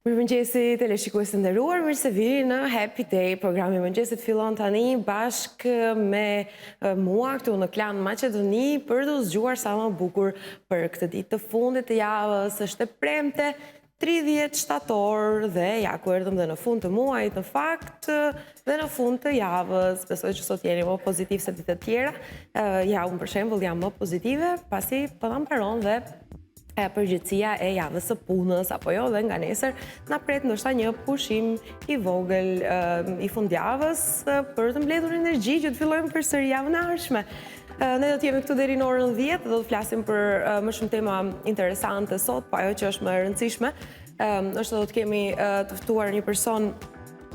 Mirëmëngjesi teleshikues të nderuar, mirë se vini në Happy Day. Programi i mëngjesit fillon tani bashkë me mua këtu në Klan Maqedoni për të zgjuar sa më bukur për këtë ditë të fundit të javës. Është e premte 30 shtator dhe ja ku erdhëm dhe në fund të muajit në fakt dhe në fund të javës. Besoj që sot jeni më pozitiv se ditët tjera. Ja, unë për shembull jam më pozitive pasi po ta mbaron dhe përgjithësia e javës së punës apo jo, dhe nga nesër na pret ndoshta një pushim i vogël i fundjavës për të mbledhur energji që të fillojmë përsëri javën e ardhshme. Ne do të jemi këtu deri në orën 10 dhe do të flasim për më shumë tema interesante sot, po ajo që është më e rëndësishme është do të kemi të ftuar një person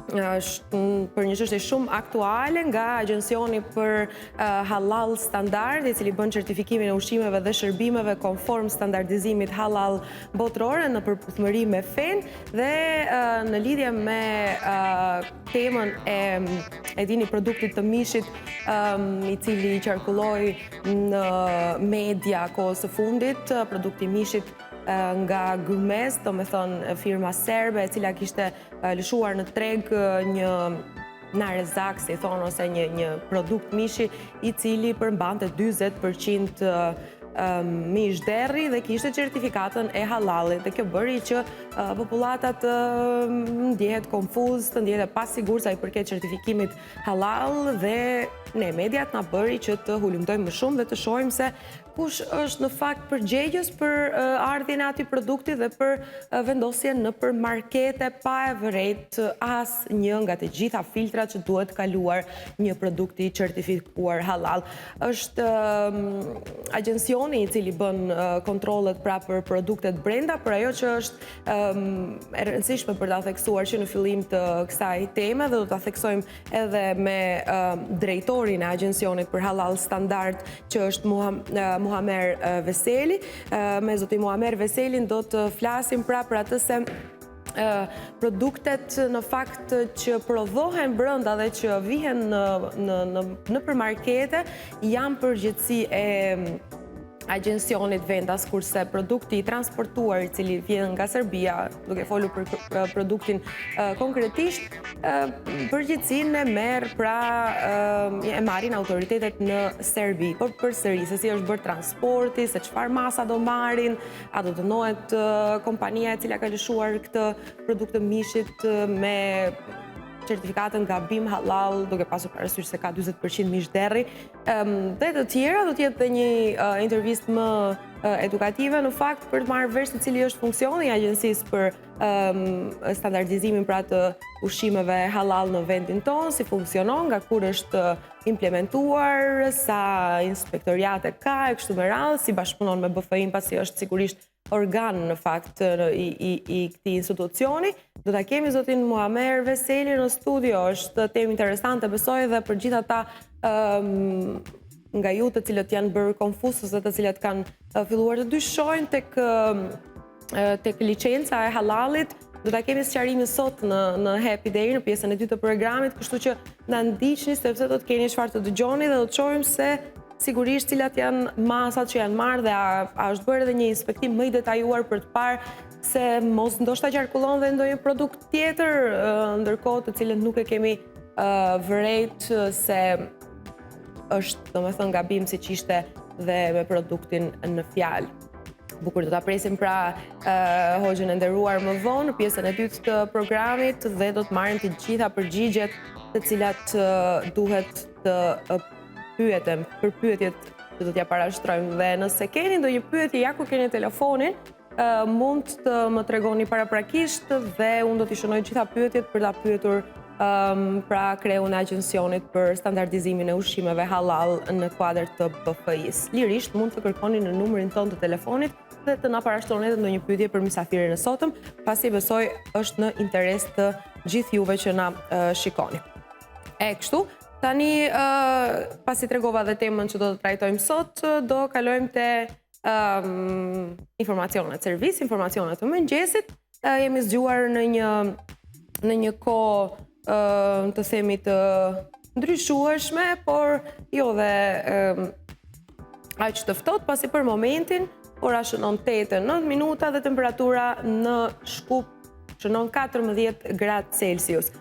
për një çështje shumë aktuale nga Agjencioni për Halal Standard, i cili bën certifikimin e ushqimeve dhe shërbimeve konform standardizimit halal botërore në përputhmëri me fen dhe në lidhje me temën e dini produktit të mishit i cili qarkulloi në media kohës së fundit, produkti i mishit nga Gurmes, do me thonë firma serbe, e cila kishte lëshuar në treg një narezak, si thonë, ose një produkt mishi i cili përmbante 40% mish derri dhe kishte certifikatën e halalit, dhe kjo bëri që popullata të ndjehet konfuz, të ndjehet e pasigurt sa i përket certifikimit halal, dhe ne mediat na bëri që të hulumtojmë më shumë dhe të shohim se kush është në fakt përgjegjës për ardhjen e atij produkti dhe për vendosjen në për markete pa e vërejt as një nga të gjitha filtrat që duhet kaluar një produkti certifikuar halal. Është agjencioni i cili bën kontrollet pra për produktet brenda, për ajo që është e rëndësishme për ta theksuar që në fillim të kësaj teme, dhe do ta theksojmë edhe me drejtorin e agjencionit për halal standard, që është Muamer Veseli. Me zotin Muamer Veselin do të flasim pra për atë se produktet në fakt që prodhohen brenda dhe që vihen në përmarkete janë përgjithësi e agjencionit vendas, kurse produkti i transportuar i cili vjen nga Serbia, duke folur për produktin konkretisht, përgjithësinë e marrin autoritetet në Serbi. Por përsëri se si është bërë transporti, se çfarë masa do marrin, a do dënohet kompania e cila ka lëshuar këtë produkt të mishit me certifikatën gabim halal, duke pasur parasysh se ka 40% mish derri, dhe të tjera. Do të jetë dhe një intervistë më edukative në fakt për të marrë vesh se cili është funksioni i agjencisë për standardizimin pra të ushqimeve halal në vendin tonë, si funksionon, nga kur është implementuar, sa inspektoriate ka e kështu me radhë, si bashkëpunon me BFI-n pasi është sigurisht organ në fakt i këtij institucioni. Do ta kemi zotin Muamer Veseli në studio. Është temë interesante, besoj, dhe për gjithë ata nga ju të cilët janë bërë konfuz ose të cilët kanë filluar të dyshojnë tek licenca e halalit. Do ta kemi sqarimin sot në Happy Day, në pjesën e dytë të programit, kështu që na ndiqni sepse do të keni çfarë të dëgjoni dhe do të shohim se sigurisht cilat janë masat që janë marrë dhe a është bërë edhe një inspektim më i detajuar për të parë se mos ndoshta qarkullon dhe ndonjë produkt tjetër, ndërkohë të cilën nuk e kemi vërejt se është, domethënë, gabim siç ishte dhe me produktin në fjalë. Bukur, do ta presim pra hoxhën e nderuar më vonë në pjesën e dytë të programit dhe do të marrim të gjitha përgjigjet të cilat duhet të pyeten për pyetjet që do t'ja parashtrojmë. Dhe nëse keni ndonjë pyetje, ja ku keni telefonin, mund të më tregoni paraprakisht dhe unë do t'i shënoj gjitha pyetjet për ta pyetur pra kreun e agjencionit për standardizimin e ushqimeve halal në kuadër të BFI-s. Lirisht mund të kërkoni në numrin tonë të telefonit dhe të na parashtroni edhe ndonjë pyetje për mysafirin e sotëm, pasi besoj është në interes të gjithë juve që na shikoni. E kështu, tani, pasi tregova dhe temën që do të trajtojmë sot, do kalojmë te informacionet servis, informacionet të mëngjesit. Jemi zgjuar në një kohë të themi të ndryshueshme, por jo dhe aq të ftohtë, pasi për momentin ora shënon 8-9 minuta dhe temperatura në Shkup shënon 14 gradë Celsius.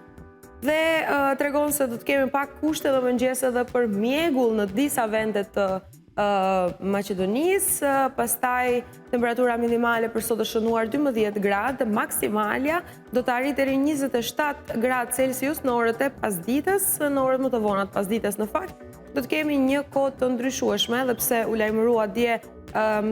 Dhe tregon se do të kemi pak kushte dhe mëngjese edhe për mjegull në disa vende të Maqedonisë, pastaj temperatura minimale për sot është shënuar 12 gradë, maksimalja do të arrijë deri 27 gradë Celsius në orët e pasdites, në orët më të vona të pasdites në fakt. Do të kemi një kohë të ndryshueshme, dhe pse u lajmërua dje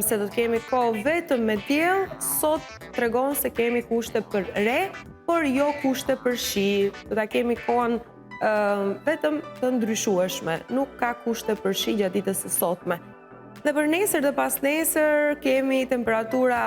se do të kemi kohë vetëm me diell, sot tregon se kemi kushte për re, por jo kushte për shi. Do ta kemi kohën vetëm të ndryshueshme, nuk ka kushte për shi gjatë ditës së sotme. Dhe për nesër dhe pas nesër kemi temperatura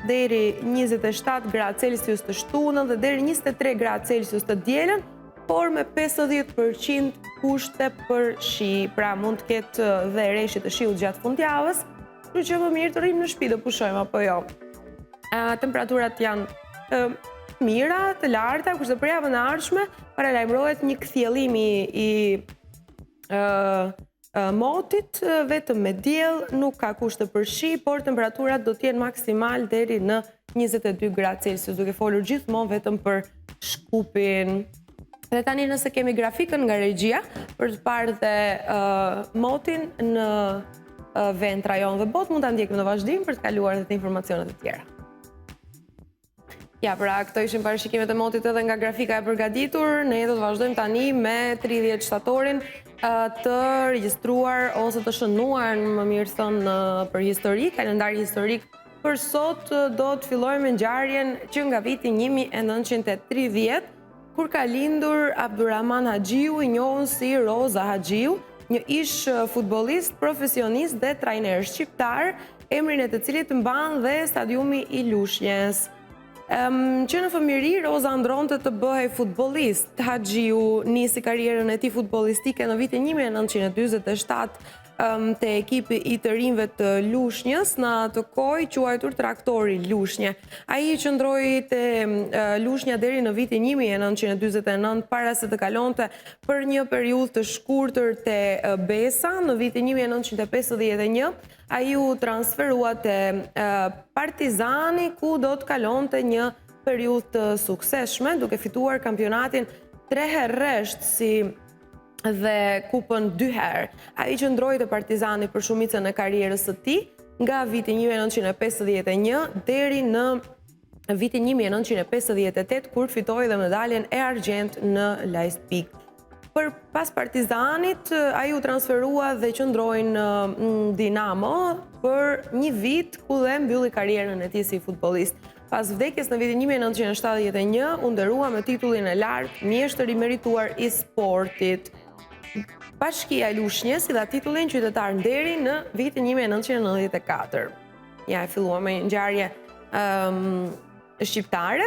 deri 27 gradë Celsius të shtunën dhe deri 23 gradë Celsius të dielën, por me 50% kushte për shi, pra mund të ketë dhe reshje të shiut gjatë fundjavës, kështu që më mirë të rrim në shtëpi dhe pushojmë apo jo. Temperaturat janë mira, të larta, kurse për javën e ardhshme paralajmërohet një kthjellimi i motit vetëm me diell, nuk ka kushte për shi, por temperaturat do të jenë maksimal deri në 22 gradë Celsius, duke folur gjithmonë vetëm për Shkupin. Dhe tani nëse kemi grafikën nga regjia për të parë dhe motin në vend, rajon dhe botë, mund ta ndjekim në vazhdim për të kaluar edhe të informacionet e tjera. Ja, pra, këto ishin parashikimet e motit edhe nga grafika e përgatitur. Ne do të vazhdojmë tani me 30 shtatorin të regjistruar ose të shënuar, më mirë thënë, për historik, kalendari historik. Për sot do të fillojmë me ngjarjen që nga viti 1930, kur ka lindur Abdurrahman Haxhiu, i njohur si Roza Haxhiu, një ish futbollist, profesionist dhe trajner shqiptar, emrin e të cilit mban dhe stadiumi i Lushnjës. Që në fëmijëri Roza ndronte të bëhej futbollist. Haxhiu nisi karrierën e tij futbollistike në vitin 1947 te ekipi i të rinjve të Lushnjës, në atë kohë quajtur Traktori Lushnje. Ai qëndroi te Lushnja deri në vitin 1949 para se të kalonte për një periudhë të shkurtër te Besa. Në vitin 1951 ai u transferua te Partizani, ku do të kalonte një periudhë të suksesshme, duke fituar kampionatin 3 herë rresht dhe kupën 2 herë. Ai qëndroi te Partizani për shumicën e karrierës së tij, nga viti 1951 deri në vitin 1958, kur fitoi dhe medaljen e argjend në Lajspik. Për pas Partizanit, ai u transferua dhe qëndroi në Dinamo për një vit, ku dhe mbylli karrierën e tij si futbollist. Pas vdekjes në vitin 1971, u nderua me titullin e lartë mjeshtër i merituar i sportit. Bashkia e Lushnjës i dha titullin qytetar nderi në vitin 1994. Ja, e filluam me një ngjarje shqiptare.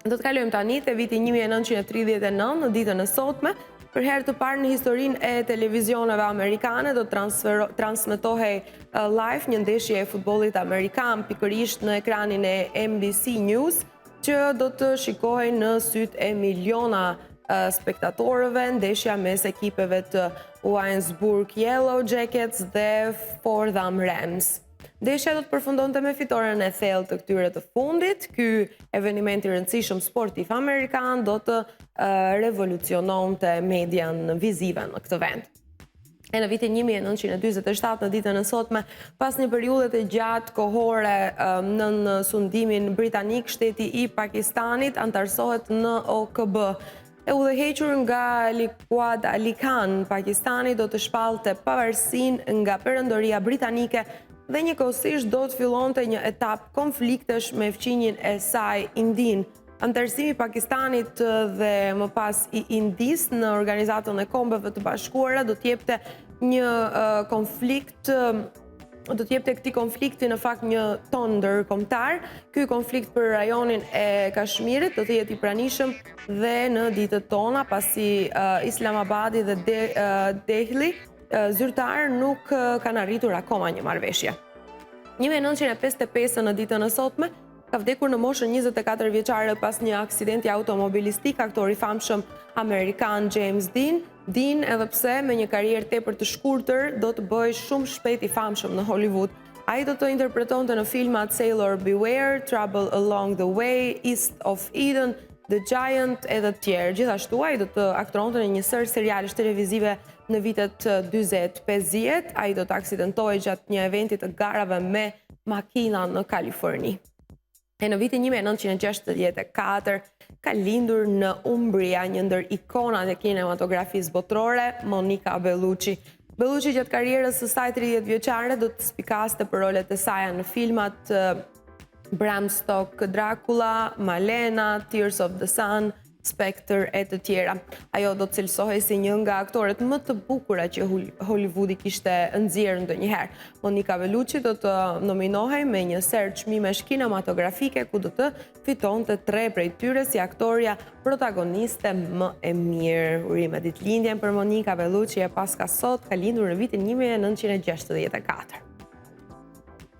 Do të kalojmë tani te viti 1939, në ditën e sotme. Për herë të parë në historinë e televizioneve amerikane do të transmetohej live një ndeshje e futbollit amerikan, pikërisht në ekranin e NBC News, që do të shikohej në sytë e miliona spektatorëve, ndeshja mes ekipeve të Winesburg Yellow Jackets dhe Fordham Rams. Ndeshja do të përfundonte me fitoren e thellë të këtyre të fundit. Ky eveniment i rëndësishëm sportiv amerikan do të revoluciononte median vizive në këtë vend. E në vitin 1947, në ditën e sotme, pas një periudhe të gjatë kohore në sundimin britanik, shteti i Pakistanit antarësohet në OKB. E udhëhequr nga Liquad Ali Khan, Pakistani do të shpallte pavarësinë nga Perëndoria Britanike dhe njëkohësisht do të fillonte një etapë konfliktesh me fqinjin e saj Indin. Antarësimi i Pakistanit dhe më pas i Indis në Organizatën e Kombeve të Bashkuara do të jepte një konflikt, do të jepte këtij konflikti në fakt një ton ndërkombëtar. Ky konflikt për rajonin e Kashmirit do të jetë i pranishëm dhe në ditët tona, pasi Islamabadi dhe Delhi zyrtar nuk kanë arritur akoma një marrëveshje. 1955 në ditën e sotme ka vdekur në moshën 24 vjeçare pas një aksidenti automobilistik aktori i famshëm amerikan James Dean. Dean, edhe pse me një karrierë tepër të shkurtër, do të bëhej shumë shpejt i famshëm në Hollywood. Ai do të interpretonte në filmat Sailor Beware, Trouble Along the Way, East of Eden, The Giant e të tjerë. Gjithashtu ai do të aktronte në një sër serialesh televizive në vitet 40-50. Ai do të aksidentohej gjatë një eventi të garave me makina në Kaliforni. E në vitin 1964 ka lindur në Umbria një ndër ikonat e kinematografisë botërore, Monica Bellucci. Bellucci gjatë karrierës së saj 30 vjeçare do të spikaste për rolet e saj në filmat Bram Stoker Dracula, Malena, Tears of the Sun, Spectre e të tjera. Ajo do të cilësohej si një nga aktorët më të bukura që Hollywoodi kishte nxjerrë ndonjëherë. Monica Bellucci do të nominohej me një ser çmimesh kinematografike ku do të fitonte 3 prej tyre si aktoria protagoniste më e mirë. Urime ditëlindjen për Monica Bellucci e paska sot ka lindur në vitin 1964.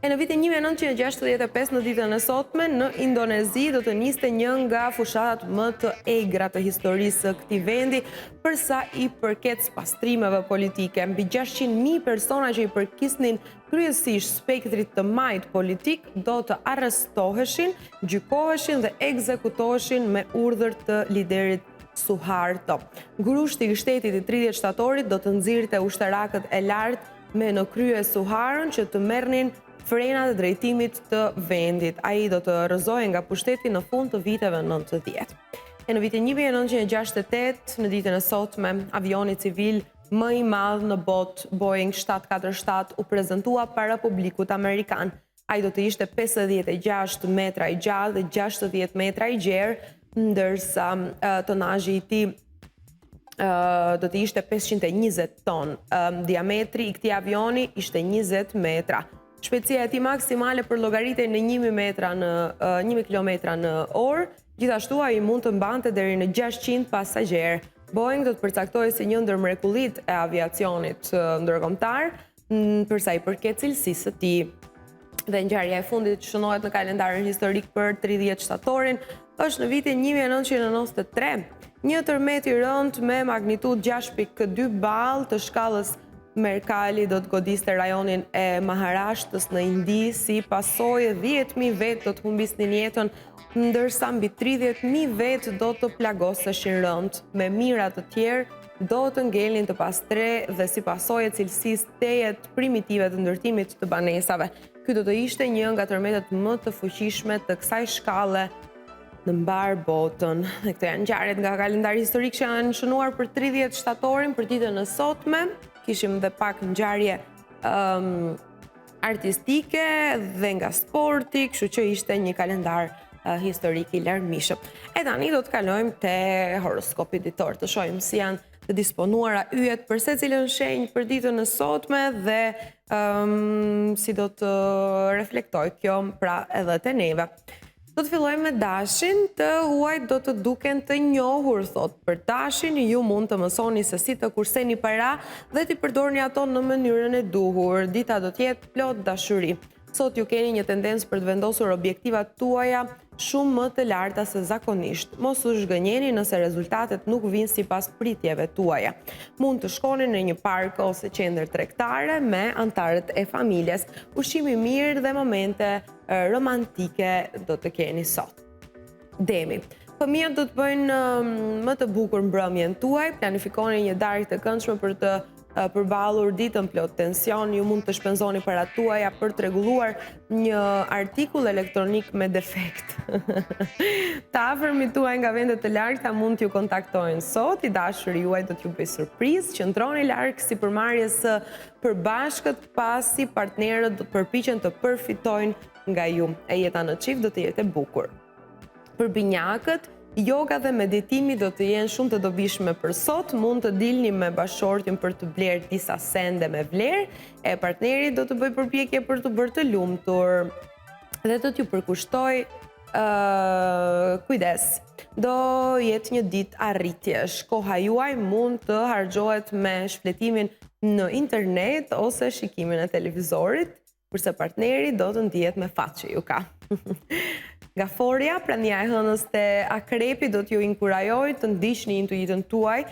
E në vitin 1965 në ditën e sotme në Indonezi do të niste një nga fushatat më të egra të historisë së këtij vendi për sa i përket pastrimeve politike. Mbi 600.000 persona që i përkisnin kryesisht spektrit të majt politik do të arrestoheshin, gjykoheshin dhe ekzekutoheshin me urdhër të liderit Suharto. Grushti i shtetit i 30 shtatorit do të nxirrte ushterakët e lartë me në krye Suharën që të merrnin frenat e drejtimit të vendit. Ai do të rrëzohej nga pushteti në fund të viteve 90. E në vitin 1968, në ditën e sotme, avioni civil më i madh në botë, Boeing 747, u prezantua para publikut amerikan. Ai do të ishte 56 metra i gjallë dhe 60 metra i gjerë, ndërsa tonazhi i tij do të ishte 520 ton. Diametri i këtij avioni ishte 20 metra. Shpejtësia e tij maksimale për llogaritej në 1.000 kilometra në orë, gjithashtu ai mund të mbante deri në 600 pasagjerë. Boeing do të përcaktohej si një ndër mrekullitë e aviacionit ndërkombëtar, për sa i përket cilësisë së tij. Dhe ngjarja e fundit që shënohet në kalendarin historik për 30 shtatorin është në vitin 1993. Një tërmet i rënd me magnitudë 6.2 ball të shkallës Mercalli do të godiste rajonin e Maharashtrës në Indi, si pasojë 10.000 vetë do të humbisnin jetën, ndërsa mbi 30.000 vetë do të plagoseshin rënd. Me mira të tjerë do të ngelnin të pastre dhe si pasojë cilësisë tejet primitive të ndërtimit të banesave. Ky do të ishte një nga tërmetet më të fuqishme të kësaj shkalle në mbar botën. Dhe këto janë ngjarjet nga kalendari historik që janë shënuar për 30 shtatorin për ditën e sotme. Kishim dhe pak ngjarje artistike dhe nga sporti, kështu që ishte një kalendar historik i larmishëm. E tani do të kalojmë te horoskopi ditor, të shohim si janë të disponuara yjet për secilën shenjë për ditën e sotme dhe si do të reflektojë kjo pra edhe te neve. Do të fillojmë me dashin, të huaj do të duken të njohur, thot. Për dashin, ju mund të mësoni se si të kurseni para dhe t'i përdorni ato në mënyrën e duhur. Dita do t'jetë plot dashuri. Sot ju keni një tendencë për të vendosur objektivat tuaja shumë më të larta se zakonisht. Mos u zhgënjeni nëse rezultatet nuk vinë sipas pritjeve tuaja. Mund të shkoni në një park ose qendër tregtare me antarët e familjes. Ushqim i mirë dhe momente romantike do të keni sot. Demi. Fëmijët do të bëjnë më të bukur mbrëmjen tuaj, planifikoni një darkë të këndshme për të përballur ditën plot tension, ju mund të shpenzoni paratë tuaja për të rregulluar një artikull elektronik me defekt. Të afërmit tuaj nga vende të largëta mund t'ju kontaktojnë sot, i dashuri juaj do t'ju bëjë surprizë, qëndroni larg sipërmarrjes së përbashkët pasi partnerët do të përpiqen të përfitojnë nga ju. E jeta në çift do të jetë e bukur. Për binjakët, yoga dhe meditimi do të jenë shumë të dobishme për sot, mund të dilni me bashortin për të blerë disa sende me vlerë, e partneri do të bëjë përpjekje për të bërë të lumtur dhe do t'ju përkushtoj kujdes. Do jetë një ditë arritjesh. Koha juaj mund të harxhohet me shfletimin në internet ose shikimin e televizorit, kurse partneri do të ndihet me fat që ju ka. Nga forja, prania e hënës te akrepi do t'ju inkurajoj të ndiqni intuitën tuaj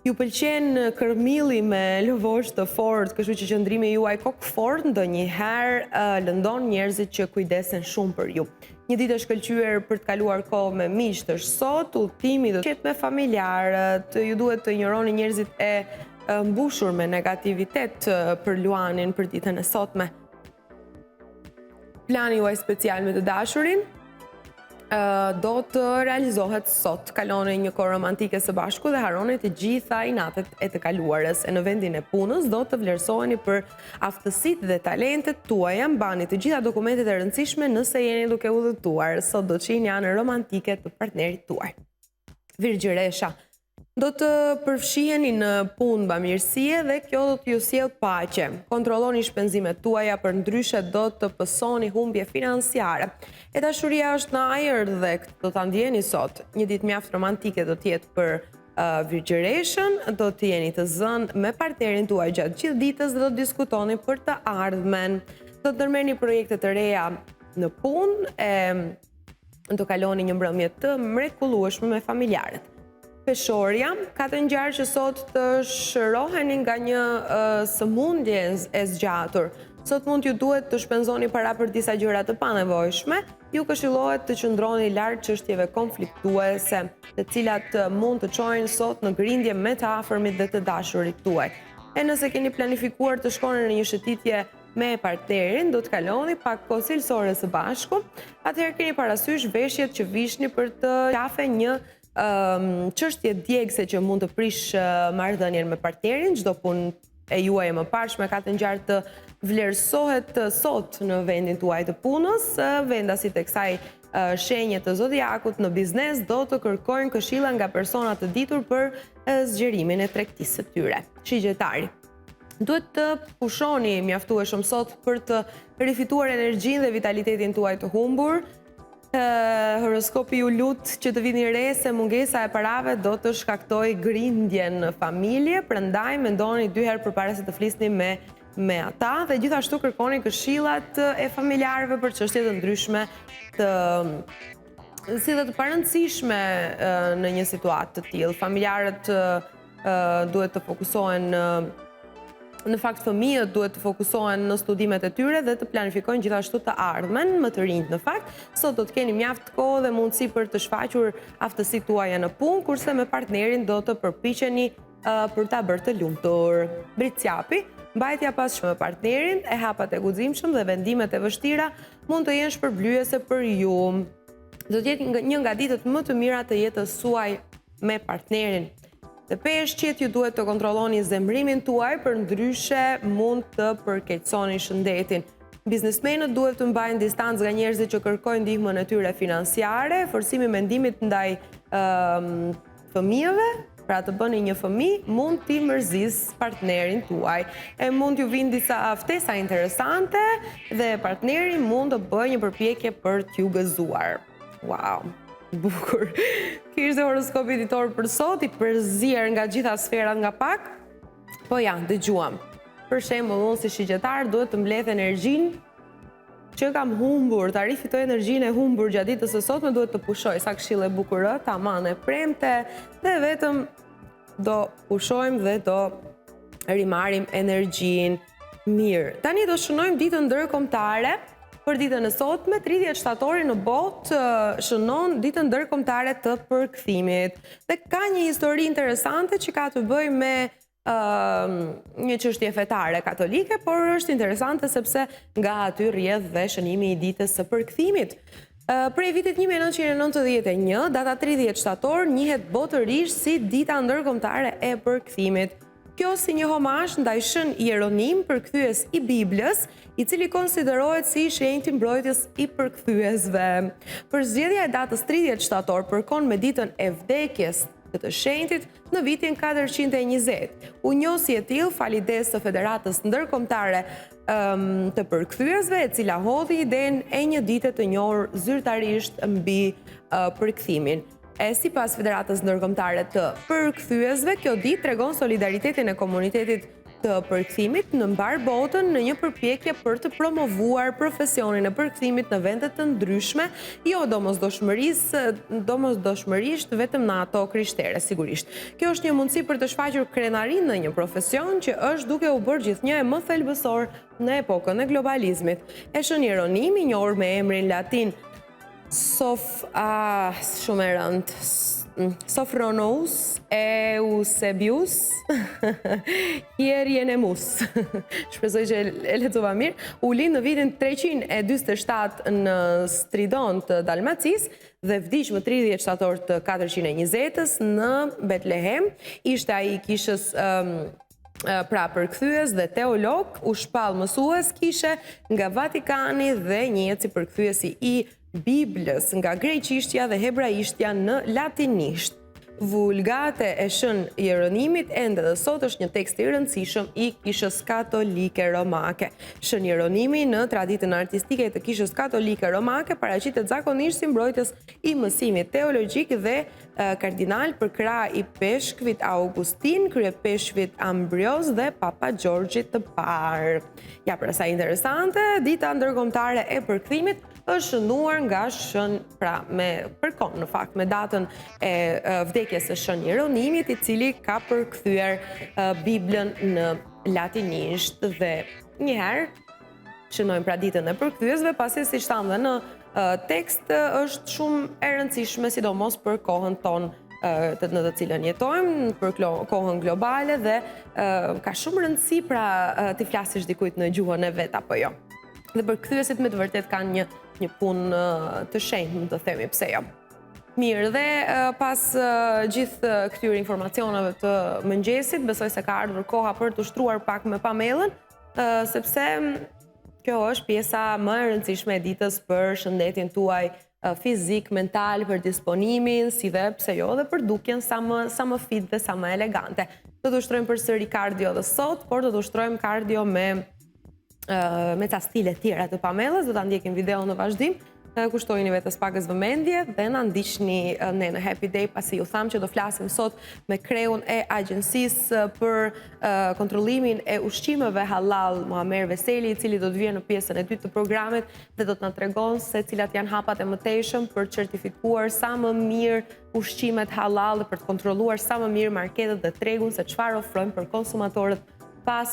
Ju pëlqen kërmilli me lëvosh të fortë, kështu që qëndrimi juaj kokë fort ndonjëherë lëndon njerëzit që kujdesen shumë për ju. Një ditë e shkëlqyer për të kaluar kohë me miqt është sot, udhëtimi do të jetë me familjarët, ju duhet të injoroni njerëzit e mbushur me negativitet për Luanin për ditën e sotme. Plani juaj special me të dashurin do të realizohet sot. Kaloni një kohë romantike së bashku dhe harroni të gjitha inatet e të kaluarës. E në vendin e punës do të vlerësoheni për aftësitë dhe talentet tuaja, mbani të gjitha dokumentet e rëndësishme nëse jeni duke udhëtuar. Sot do të shihni anën romantike të partnerit tuaj. Virgjëresha. Do të përfshiheni në punë bamirësie dhe kjo do t'ju sjell paqe. Kontrolloni shpenzimet tuaja, për ndryshe do të pësoni humbje financiare. E dashuria është në ajër dhe do ta ndjeni sot. Një ditë mjaft romantike do të jetë për virgjëreshën, do të jeni të zënë me partnerin tuaj gjatë gjithë ditës dhe do të diskutoni për të ardhmen. Do të ndërmerrni projekte të reja në punë e do kaloni një mbrëmje të mrekullueshme me familjarët. Peshorja, ka të ngjarë që sot të shëroheni nga një sëmundje e zgjatur. Sot mund t'ju duhet të shpenzoni para për disa gjëra të panevojshme, ju këshillohet të qëndroni larg çështjeve konfliktuese, të cilat mund të çojnë sot në grindje me të afërmit dhe të dashurit tuaj. E nëse keni planifikuar të shkoni në një shëtitje me partnerin, do të kaloni pak kohë cilësore së bashku, atëherë keni parasysh veshjet që vishni për të qafe një çështje djegëse që mund të prish marrëdhënien me partnerin. Çdo punë e juaj e mëparshme ka të ngjarë të vlerësohet sot në vendin tuaj të punës. Vendasit e kësaj shenje të zodiakut në biznes do të kërkojnë këshilla nga persona të ditur për zgjerimin e tregtisë së tyre. Shigjetari. Duhet të pushoni mjaftueshëm sot për të rifituar energjinë dhe vitalitetin tuaj të humbur. Horoskopi ju lut që të vini re se mungesa e parave do të shkaktoj grindje në familje, prandaj mendoni 2 herë përpara se të flisni me ata dhe gjithashtu kërkoni këshillat e familjarëve për çështje të ndryshme si dhe të parëndësishme në një situatë të tillë. Familjarët duhet të fokusohen në fakt fëmijët duhet të fokusohen në studimet e tyre dhe të planifikojnë gjithashtu të ardhmen, më të rinjt në fakt. Sot do të keni mjaft kohë dhe mundësi për të shfaqur aftësitë tuaja në punë, kurse me partnerin do të përpiqeni për ta bërë të lumtur. Britsjapi, mbajtja pasqyrë me partnerin, e hapat e guximshëm dhe vendimet e vështira mund të jenë shpërblyese për ju. Do të jetë një nga ditët më të mira të jetës suaj me partnerin. Dhe peshqit ju duhet të kontrolloni zemrimin tuaj, për ndryshe mund të përkeqësoni shëndetin. Biznesmenët duhet të mbajnë distancë nga njerëzit që kërkojnë ndihmën e tyre financiare, forcimi mendimit ndaj fëmijëve, pra të bëni një fëmijë, mund t'i mërzis partnerin tuaj. E mund t'ju vinë disa ftesa interesante dhe partneri mund të bëjë një përpjekje për t'ju gëzuar. Wow! Bukur. Ky ishte horoskopi ditor për sot, i përzier nga gjitha sferat nga pak. Po ja, dëgjuam. Për shembull, unë si shigjetar duhet të mbledh energjinë që kam humbur, ta rifitoj energjinë e humbur gjatë ditës së sotme, duhet të pushoj sa këshill e bukur, tamam e premte, dhe vetëm do pushojmë dhe do rimarim energjinë mirë. Tani do shënojmë ditën ndërkombëtare. Për ditën e sotme, 30 shtatori në botë shënon ditën ndërkombëtare të përkthimit. Dhe ka një histori interesante që ka të bëjë me një çështje fetare katolike, por është interesante sepse nga aty rrjedh dhe shënimi i ditës së përkthimit. Prej vitit 1991, data 30 shtator njihet botërisht si dita ndërkombëtare e përkthimit. Kjo si një homazh ndaj Shën Jeronim, përkthyes i Biblës, i cili konsiderohet si shenjti mbrojtjes i përkthyesve. Përzgjedhja e datës 30 shtator përkon me ditën e vdekjes të të shenjtit në vitin 420. U njoh si e tillë falides të Federatës Ndërkombëtare të Përkthyesve, e cila hodhi idenë e një dite të njohur zyrtarisht mbi përkthimin. Sipas Federatës Ndërkombëtare të Përkthyesve, kjo ditë tregon solidaritetin e komunitetit të përkthimit në mbar botën në një përpjekje për të promovuar profesionin e përkthimit në vende të ndryshme, jo domosdoshmërisht vetëm në ato krishtere, sigurisht. Kjo është një mundësi për të shfaqur krenarinë në një profesion që është duke u bërë gjithnjë e më thelbësor në epokën e globalizmit. E shën Jeronimi, njohur me emrin latin Sophronos Eusebius Hieronymus. Shpresoj që e lexova mirë. U lind në vitin 347 në Stridon të Dalmacisë dhe vdiq më 30 shtator të 420-s në Betlehem. Ishte ai kishës pra përkthyes dhe teolog, u shpall mësues kishe nga Vatikani dhe njihet si përkthyesi i Biblës nga greqishtja dhe hebraishtja në latinisht. Vulgate e shën Jeronimit ende dhe sot është një tekst i rëndësishëm i kishës katolike romake. Shën Jeronimi në traditën artistike të kishës katolike romake paraqitet zakonisht si mbrojtës i mësimit teologjik dhe kardinal për krah i peshkvit Augustin, kryepeshkvit Ambrioz dhe Papa Gjorgjit të parë. Ja, për sa interesante, dita ndërkombëtare e përkthimit është shënuar nga shën, pra përkon në fakt me datën e vdekjes së shën Jeronimit, i cili ka përkthyer Biblën në latinisht dhe njëherë shënojmë pra ditën e përkthyesve, pasi siç thamë dhe në tekst është shumë e rëndësishme, sidomos për kohën tonë në të cilën jetojmë, për kohën globale dhe ka shumë rëndësi pra t'i flasësh dikujt në gjuhën e vet apo jo. Dhe përkthyesit me të vërtet kanë një punë të shenjtë, të themi, pse jo. Mirë, dhe pas gjithë këtyre informacioneve të mëngjesit, besoj se ka ardhur koha për të ushtruar pak me Pamellën, sepse kjo është pjesa më e rëndësishme e ditës për shëndetin tuaj fizik, mental, për disponimin, si dhe pse jo, dhe për dukjen sa më fit dhe sa më elegante. Do të ushtrojmë përsëri kardio dhe sot, por do të ushtrojmë kardio me ca stile tjera të Pamellës, do ta ndjekim videon në vazhdim. Kushtojini vetes pakës vëmendje dhe na ndiqni ne në Happy Day, pasi ju tham që do flasim sot me kreun e Agjencisë për kontrollimin e ushqimeve halal, Muamer Veseli, i cili do të vijë në pjesën e dytë të programit dhe do të na tregon se cilat janë hapat e mëtejshëm për të certifikuar sa më mirë ushqimet halal dhe për të kontrolluar sa më mirë marketet dhe tregun se çfarë ofrojnë për konsumatorët pas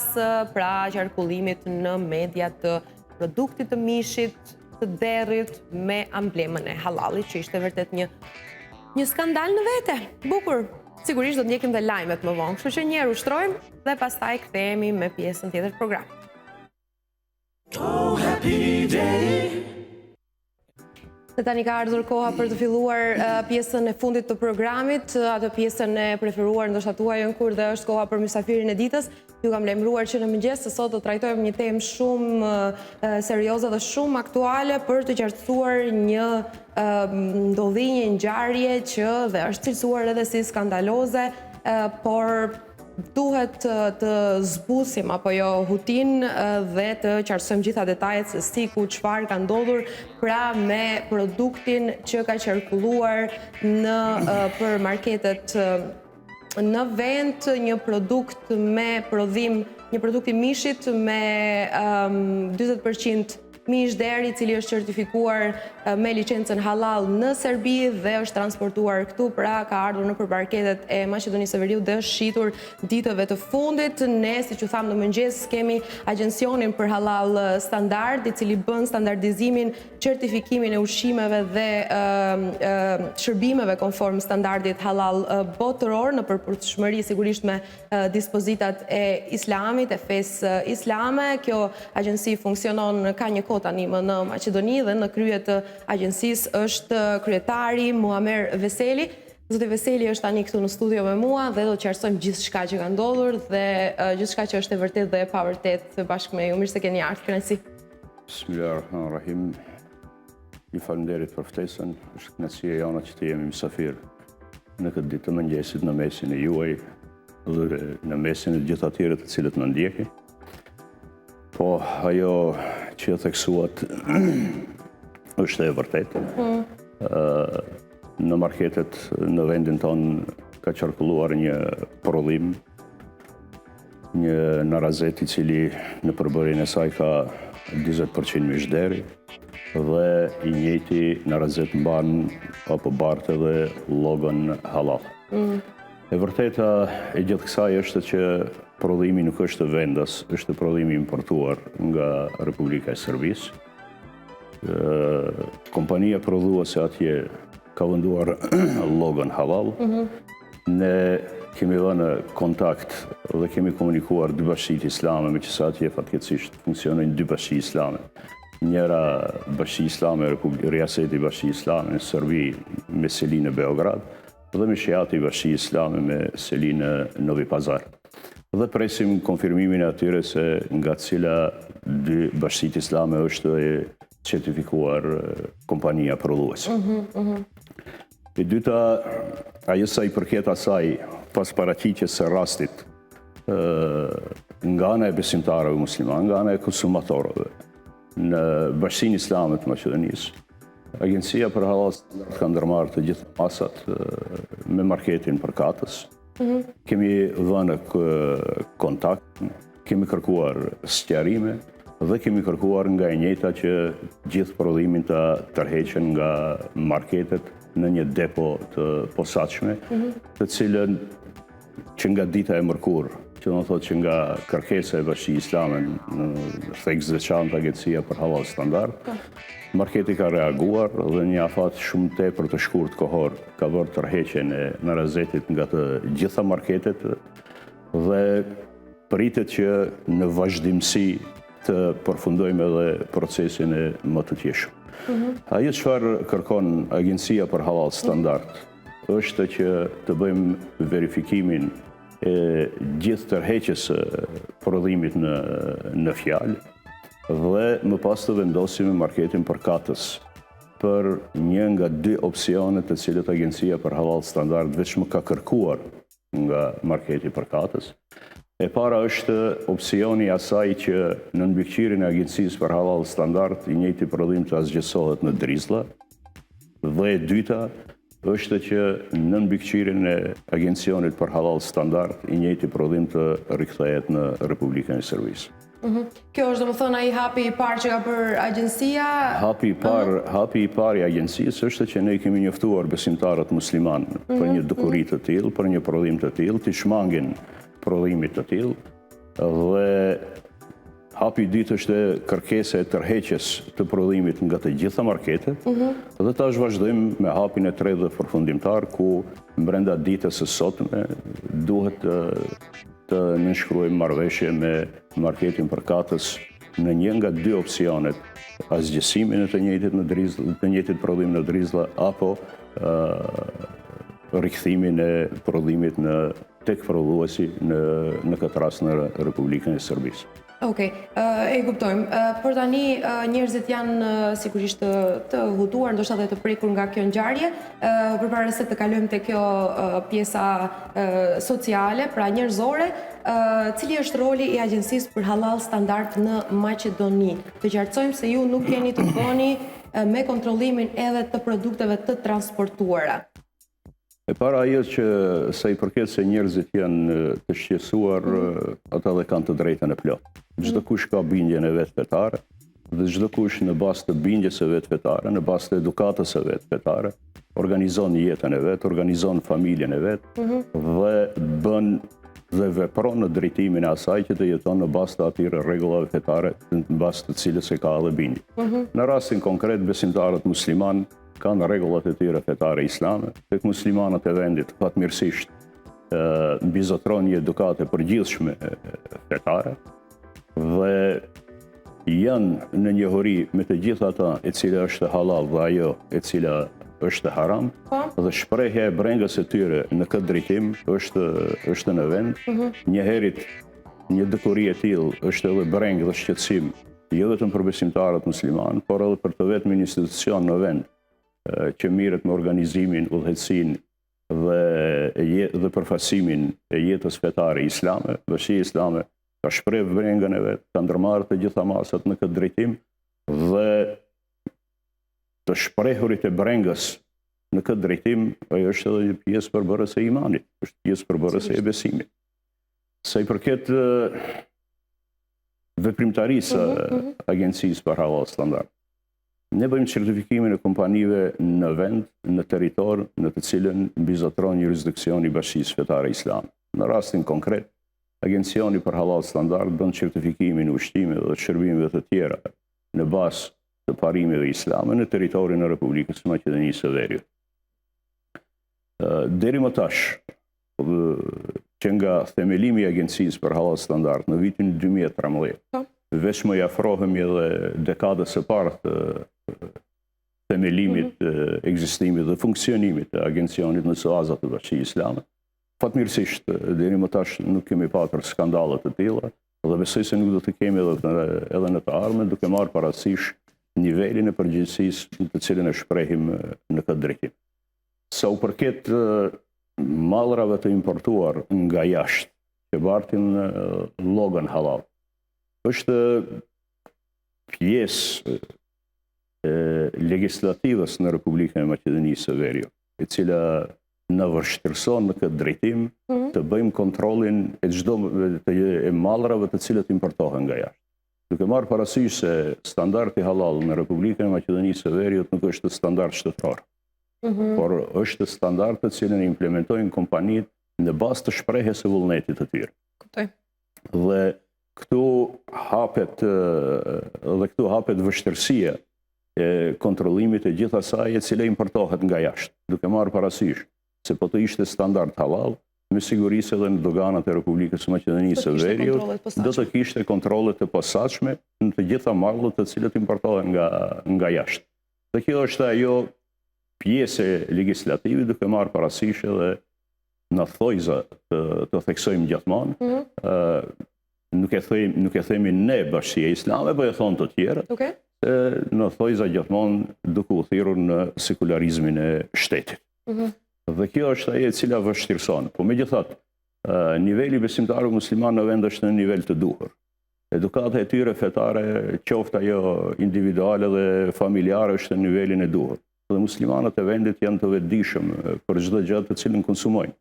pra qarkullimit në media të produktit të mishit, të derrit me amblemën e halalit, që ishte vërtet një skandal në vete. Bukur. Sigurisht do të ndjekim dhe lajmet më vonë, kështu që një herë ushtrojmë dhe pastaj kthehemi me pjesën tjetër të programit. Oh, happy day. Dhe tani ka ardhur koha për të filluar pjesën e fundit të programit, atë pjesën e preferuar ndoshta tuajën, kur dhe është koha për mysafirin e ditës. Ju kam lajmëruar që në mëngjes se sot do trajtojmë një temë shumë serioze dhe shumë aktuale për të qartësuar një ndodhi, një ngjarje që dhe është cilësuar edhe si skandaloze, por duhet të zbusim apo jo hutin dhe të qartësojmë gjitha detajet se si, ku, çfarë ka ndodhur pra me produktin që ka qarkulluar për marketet në vend, një produkt me prodhim, një produkt i mishit me 40% mish deri, i cili është certifikuar me licencën halal në Serbi dhe është transportuar këtu, pra ka ardhur në marketet e Maqedonisë së Veriut dhe është shitur ditëve të fundit. Ne, siç u tham në mëngjes, kemi Agjencionin për Halal Standard, i cili bën standardizimin, certifikimin e ushqimeve dhe shërbimeve konform standardit halal botëror në përputhshmëri sigurisht me dispozitat e Islamit, e fesë islame. Kjo agjenci funksionon, ka një kohë tani më në Maqedoni dhe në krye të agjencisë është kryetari Muamer Veseli. Zoti Veseli është tani këtu në studio me mua dhe do të qartësojmë gjithçka që ka ndodhur dhe gjithçka që është e vërtetë dhe e pavërtetë bashkë me ju. Mirë se keni ardhur, kënaqësi. Bismillahirrahmanirrahim. Ju falenderit për ftesën. Është kënaqësia jona që të jemi mysafir në këtë ditë të mëngjesit në mesin e juaj dhe në mesin e gjithë atyre të cilët na ndjekin. Po ajo që theksuat është e vërtetë. Në marketet në vendin tonë ka qarkulluar një prodhim një narazet I cili në përbërjen e saj ka 20% mishderi dhe I njëjti narazet mban apo bart edhe logon halal. E vërteta e gjithë kësaj është që prodhimi nuk është vendas, është prodhimi importuar nga Republika e Serbisë. Kompania prodhuese atje ka venduar logon halal. Ne kemi dhënë kontakt dhe kemi komunikuar dy bashkitë islame, meqenëse atje fatkeqësisht funksionojnë dy bashki islame. Njëra bashki islame, Riaseti bashki islame në Serbi me selinë në Beograd dhe me Shiati bashki islame me selinë në Novi Pazar. Dhe presim konfirmimin e atyre se nga cila dy bashkitë islame është certifikuar kompania prodhuese. E dyta, ajo sa I përket asaj pas paraqitjes së rastit nga ana e besimtarëve musliman, nga ana e konsumatorëve në Bashkinë Islame të Maqedonisë, Agencia për Halal Standard ka ndërmarrë të gjitha masat me marketin përkatës. Kemi dhënë kontakt, kemi kërkuar sqarime dhe kemi kërkuar nga e njëjta që gjithë prodhimin të tërheqen nga marketet në një depo të posaçme, të cilën që nga dita e mërkurë, që do të thotë që nga kërkesa e Bashkisë Islame në theks veçantë Agencia për Halal Standard, marketi ka reaguar dhe një afat shumë tepër të shkurt kohor ka bërë tërheqjen e narazetit nga të gjitha marketet dhe pritet që në vazhdimsi të përfundojmë edhe procesin e më të tjeshëm. Ajo çfarë kërkon Agencia për Halal Standard është që të bëjmë verifikimin e gjithë tërheqjes së prodhimit në fjalë dhe më pas të vendosim marketin përkatës për një nga dy opsionet të cilët Agencia për Halal Standard vetëm ka kërkuar nga marketi përkatës. E para është opsioni asaj që në mbikëqyrjen e Agjencisë për Halal Standard I njëjti prodhim të asgjësohet në drizlla dhe e dyta është që në mbikëqyrjen e Agjencionit për Halal Standard I njëjti prodhim të rikthehet në Republikën e Serbisë. Kjo është domethënë ai hapi I parë që ka bërë agjencia? Hapi I parë I agjencisë është që ne kemi njoftuar besimtarët musliman për një dukuri të tillë, për një prodhim të tillë, të shmangin prodhimit të tillë dhe hapi I dytë është kërkesa e tërheqjes të prodhimit nga të gjitha marketet dhe tash vazhdojmë me hapin e tretë dhe përfundimtar ku brenda ditës së sotme duhet të nënshkruajmë marrëveshje me marketin përkatës në një nga dy opsionet, asgjësimin e të njëjtit në drizlla, të njëjtit prodhim në drizlla apo rikthimin e prodhimit tek prodhuesi në këtë rast në Republikën e Serbisë. Okej, e kuptojmë. Por tani njerëzit janë sigurisht të hutuar, ndoshta edhe të prekur nga kjo ngjarje, përpara se të kalojmë te kjo pjesa sociale, pra njerëzore, cili është roli I Agjencisë për Halal Standard në Maqedoni? Të qartësojmë se ju nuk jeni të bëni me kontrollimin edhe të produkteve të transportuara. E para ajo që sa I përket se njerëzit janë të shqetësuar, ata dhe kanë të drejtën e plotë. Çdo kush ka bindjen e vet fetare dhe çdo kush në bazë të bindjes së vet fetare, në bazë të edukatës së vet fetare, organizon jetën e vet, organizon familjen e vet dhe bën dhe vepron në drejtimin e asaj që të jeton në bazë të atyre rregullave fetare në bazë të cilës e ka edhe bindje. Në rastin konkret besimtarët musliman kanë rregullat e tyre fetare islame, tek muslimanët e vendit fatmirësisht mbizotron një edukate përgjithshme fetare dhe janë në njohuri me të gjitha ata e cila është halal dhe ajo e cila është haram dhe shprehja e brengës së tyre në këtë drejtim është në vend. Njëherët një dukuri e tillë është edhe brengë dhe shqetësim jo vetëm për besimtarët musliman, por edhe për të vetmin institucion në vend që mirret me organizimin, udhëhecimin dhe përfaqësimin e jetës fetare islame. Bashkia Islame ka shpreh brengën e vet, ka ndërmarrë të gjitha masat në këtë drejtim dhe të shprehurit e brengës në këtë drejtim ajo është edhe një pjesë përbërëse e imanit, është pjesë përbërëse e besimit. Sa i përket veprimtarisë Agjencisë për Halal Standard, ne bëjmë certifikimin e kompanive në vend, në territor, në të cilën mbizotron jurisdikcioni i Bashkisë Fetare Islame. Në rastin konkret, Agencioni për Halal Standard bën certifikimin e ushqimeve dhe shërbimeve të tjera në bazë të parimeve islame në territorin e Republikës së Maqedonisë së Veriut. Deri më tash, që nga themelimi i Agjencisë për Halal Standard në vitin 2013, veç më afrohemi edhe dekadës së parë të themelimit, ekzistimit dhe funksionimit të Agencionit në Suazat të Bashkisë Islame. Fatmirësisht, deri më tash nuk kemi pasur skandale të tilla dhe besoj se nuk do të kemi edhe në të ardhmen, duke marrë parasysh nivelin e përgjegjësisë të cilën e shprehim në këtë drejtim. Sa u përket mallrave të importuar nga jashtë, që bartin llogën halal, është pjesë legislativës në Republikën e Maqedonisë së Veriut, e cila në vështirëson në këtë drejtim të bëjmë kontrollin e mallrave të cilët importohen nga jashtë. Duke marrë parasysh se standardi halal në Republikën e Maqedonisë së Veriut nuk është standard shtetëror, por është standard të cilën implementojnë kompanitë në bazë të shprehjes së vullnetit të tyre. Dhe këtu hapet vështirësia e kontrollimit e gjithë asaj e cila importohet nga jashtë, duke marrë parasysh se po të ishte standard halal, me siguri se edhe në doganat e Republikës së Maqedonisë së Veriut do të kishte kontrole të posaçme në të gjitha mallrat të cilët importohen nga jashtë. Dhe kjo është ajo pjesë legislative, duke marrë parasysh edhe në thojza të theksojmë gjithmonë, nuk e themi ne Bashkia Islame, po e thonë të tjerë, në thojza gjithmonë duke u thirrur në sekularizmin e shtetit. Dhe kjo është ajo e cila vështirëson. Po megjithatë, niveli besimtarëve musliman në vend është në nivel të duhur. Edukata e tyre fetare, qoftë ajo individuale dhe familjare, është në nivelin e duhur. Dhe muslimanët e vendit janë të vetëdijshëm për çdo gjë të cilën konsumojnë.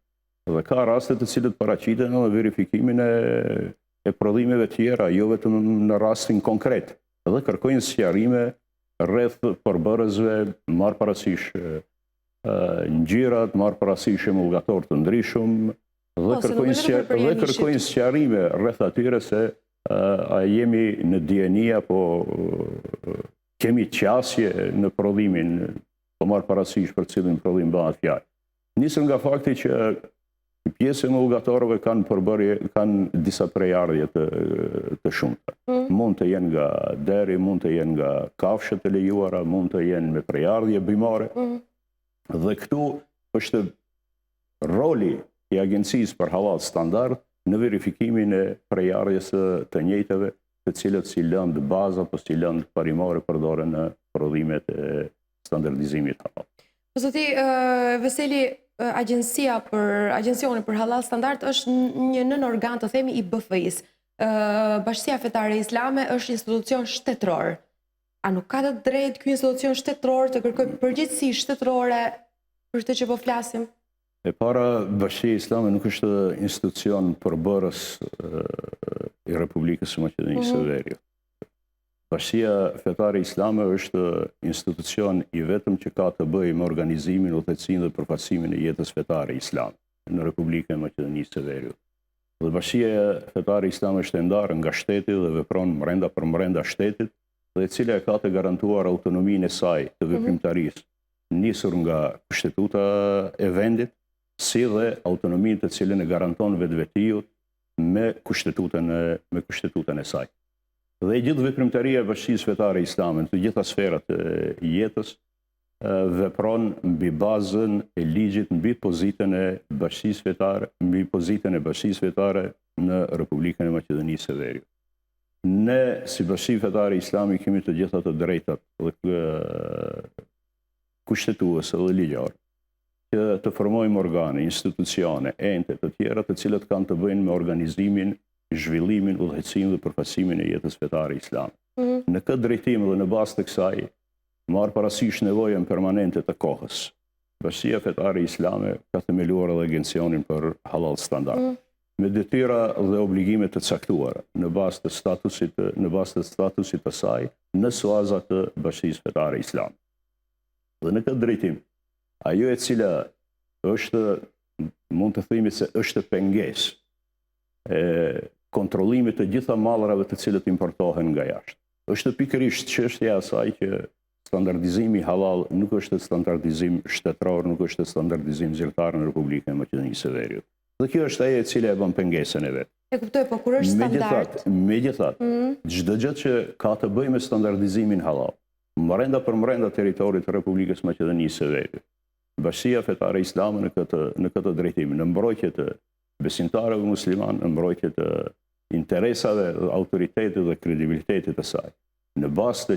Dhe ka raste të cilët paraqiten në verifikimin e prodhimeve tjera, jo vetëm në rastin konkret. Dhe kërkojnë sqarime rreth përbërësve, marrë parasysh ngjyrat, marrë parasysh emulgator të ndryshëm, dhe kërkojnë sqarime rreth atyre se a jemi në dieni apo kemi qasje në prodhimin, po marrë parasysh për cilin prodhim bëhet fjalë. Nisëm nga fakti që pjesë e emulgatorëve kanë disa prejardhje të shumta. Mund të jenë nga deri, mund të jenë nga kafshët e lejuara, mund të jenë me prejardhje bimare. Dhe këtu është roli i Agjencisë për Halal Standard në verifikimin e prejardhjes të njëjtave, të cilët si lëndë baza apo si lëndë parimore përdoren në prodhimet e standardizimit halal. Zoti Veseli, Agencioni për Halal Standard është një nën organ, të themi, i BFI-s. Bashkia Fetare Islame është institucion shtetëror. A nuk ka të drejtë ky institucion shtetëror të kërkojë përgjegjësi shtetërore për këtë që po flasim? E para, Bashkia Islame nuk është institucion përbërës i Republikës së Maqedonisë së Veriut. Bashkia Fetare Islame është institucion i vetëm që ka të bëjë me organizimin, udhëhecimin dhe përfaqësimin e jetës fetare islame në Republikën e Maqedonisë së Veriut. Dhe Bashkia Fetare Islame është e ndarë nga shteti dhe vepron brenda shtetit, dhe e cila ka të garantuar autonominë e saj të veprimtarisë, nisur nga kushtetuta e vendit, si dhe autonominë të cilën e garanton vetvetiu me kushtetutën e saj. Dhe e gjithë veprimtaria e Bashkisë Fetare Islame në të gjitha sferat e jetës vepron mbi bazën e ligjit, mbi pozitën e Bashkisë Fetare, në Republikën e Maqedonisë së Veriut. Ne, si Bashki Fetare Islame, kemi të gjitha të drejtat dhe kushtetuese dhe ligjore që të formojmë organe, institucione, ente të tjera të cilët kanë të bëjnë me organizimin, zhvillimin, udhëhecimin dhe përfaqësimin e jetës fetare islame. Në këtë drejtim dhe në bazë të kësaj, marrë parasysh nevojën permanente të kohës. Bashkia Fetare Islame ka themeluar edhe Agencionin për Halal Standard. me detyra dhe obligime të caktuara në bazë të statusit të saj në suaza të Bashkisë Fetare Islame. Dhe në këtë drejtim, ajo e cila është, mund të themi se është pengesë e kontrollimit të gjitha mallrave të cilët importohen nga jashtë. Është pikërisht çështja e asaj që standardizimi halal nuk është standardizim shtetëror, nuk është standardizim zyrtar në Republikën e Maqedonisë së Veriut. Dhe kjo është ajo e cila e bën pengesën e vet. E kuptoj, po kur është standard? Megjithatë, çdo gjë që ka të bëjë me standardizimin halal, brenda teritorit të Republikës Maqedonisë së Veriut, Bashkia Fetare Islame në këtë drejtim, në mbrojtje të besimtarëve musliman, në mbrojtje të interesave, autoritetit dhe kredibilitetit të saj, në bazë të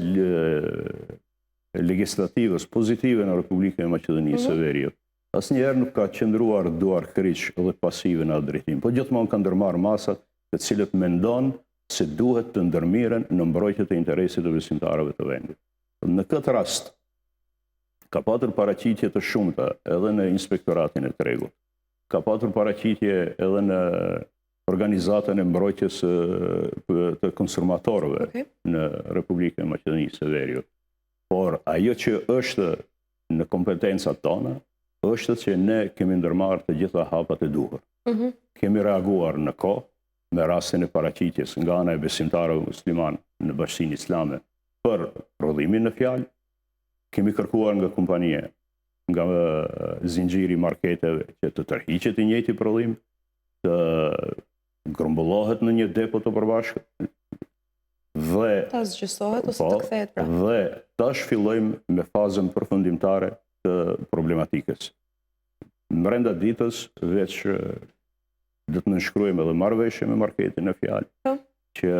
legislativës pozitive në Republikën e Maqedonisë së Veriut, asnjëherë nuk ka qëndruar duar kryq dhe pasive në atë drejtim, po gjithmonë ka ndërmarrë masat të cilët mendon se duhet të ndërmiren në mbrojtje të interesit të besimtarëve të vendit. Në këtë rast, ka patur paraqitje të shumta edhe në Inspektoratin e Tregut, ka patur paraqitje edhe në organizatën e mbrojtjes të konsumatorëve në Republikën e Maqedonisë së Veriut. Por ajo që është në kompetencat tona, është që ne kemi ndërmarrë të gjitha hapat e duhur. Kemi reaguar në kohë me rastin e paraqitjes nga ana e besimtarëve musliman në Bashkinë Islame për prodhimin në fjalë. Kemi kërkuar nga kompania, nga zinxhiri marketeve që të tërhiqet i njëjti prodhim, të grumbullohet në një depo të përbashkët dhe ta zgjësohet ose të kthehet pra. Dhe tash fillojmë me fazën përfundimtare të problematikës. Brenda ditës veç do të nënshkruajmë edhe marrëveshje me marketin në fjalë që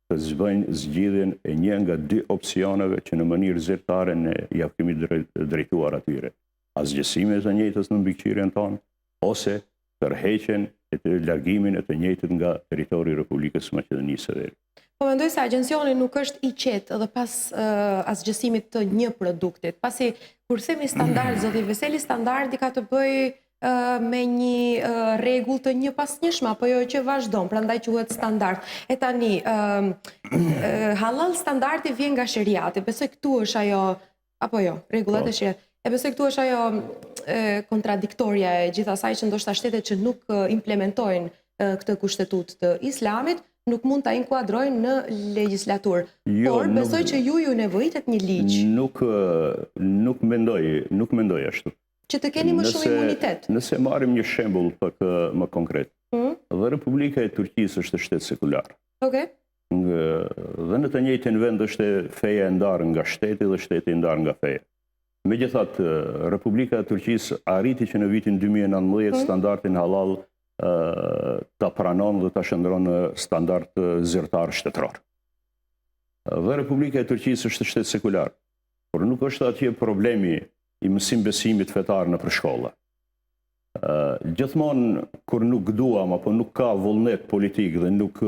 të zbëjnë zgjidhjen e një nga dy opsioneve që në mënyrë zyrtare ne ja kemi drejtuar atyre. Asgjësime të njëjtës në mbikëqyrjen tonë ose tërheqjen e të largimin e të njëjtit nga territori i Republikës së Maqedonisë së Veriut. Po mendoj se agjencioni nuk është i qetë edhe pas asgjësimit të një produktit. Pasi kur themi standard, zoti Veseli, standardi ka të bëjë me një rregull të një pasnjëshme, apo jo që vazhdon, prandaj quhet standard. E tani, halal standardi vjen nga sheriati. Besoj këtu është ajo, apo jo, rregullat e sheriatit. E besoj këtu është ajo kontradiktoria e gjithasaj që ndoshta shtetet që nuk implementojnë këtë kushtetut të Islamit nuk mund ta inkuadrojnë në legjislaturë. Por besoj që ju nevojitet një ligj. Nuk mendoj ashtu. Që të keni më shumë imunitet. Nëse marrim një shembull pak më konkret. Dhe Republika e Turqisë është shtet sekular. Okej. Dhe në të njëjtin vend është feja e ndarë nga shteti dhe shteti i ndarë nga feja. Megjithatë, Republika e Turqisë arriti që në vitin 2019 standardin halal ta pranon dhe ta shndron në standard zyrtar shtetëror. Dhe Republika e Turqisë është shtet sekular, por nuk është atje problemi i besimit fetar në shkolla. Gjithmonë kur nuk duam apo nuk ka vullnet politik dhe nuk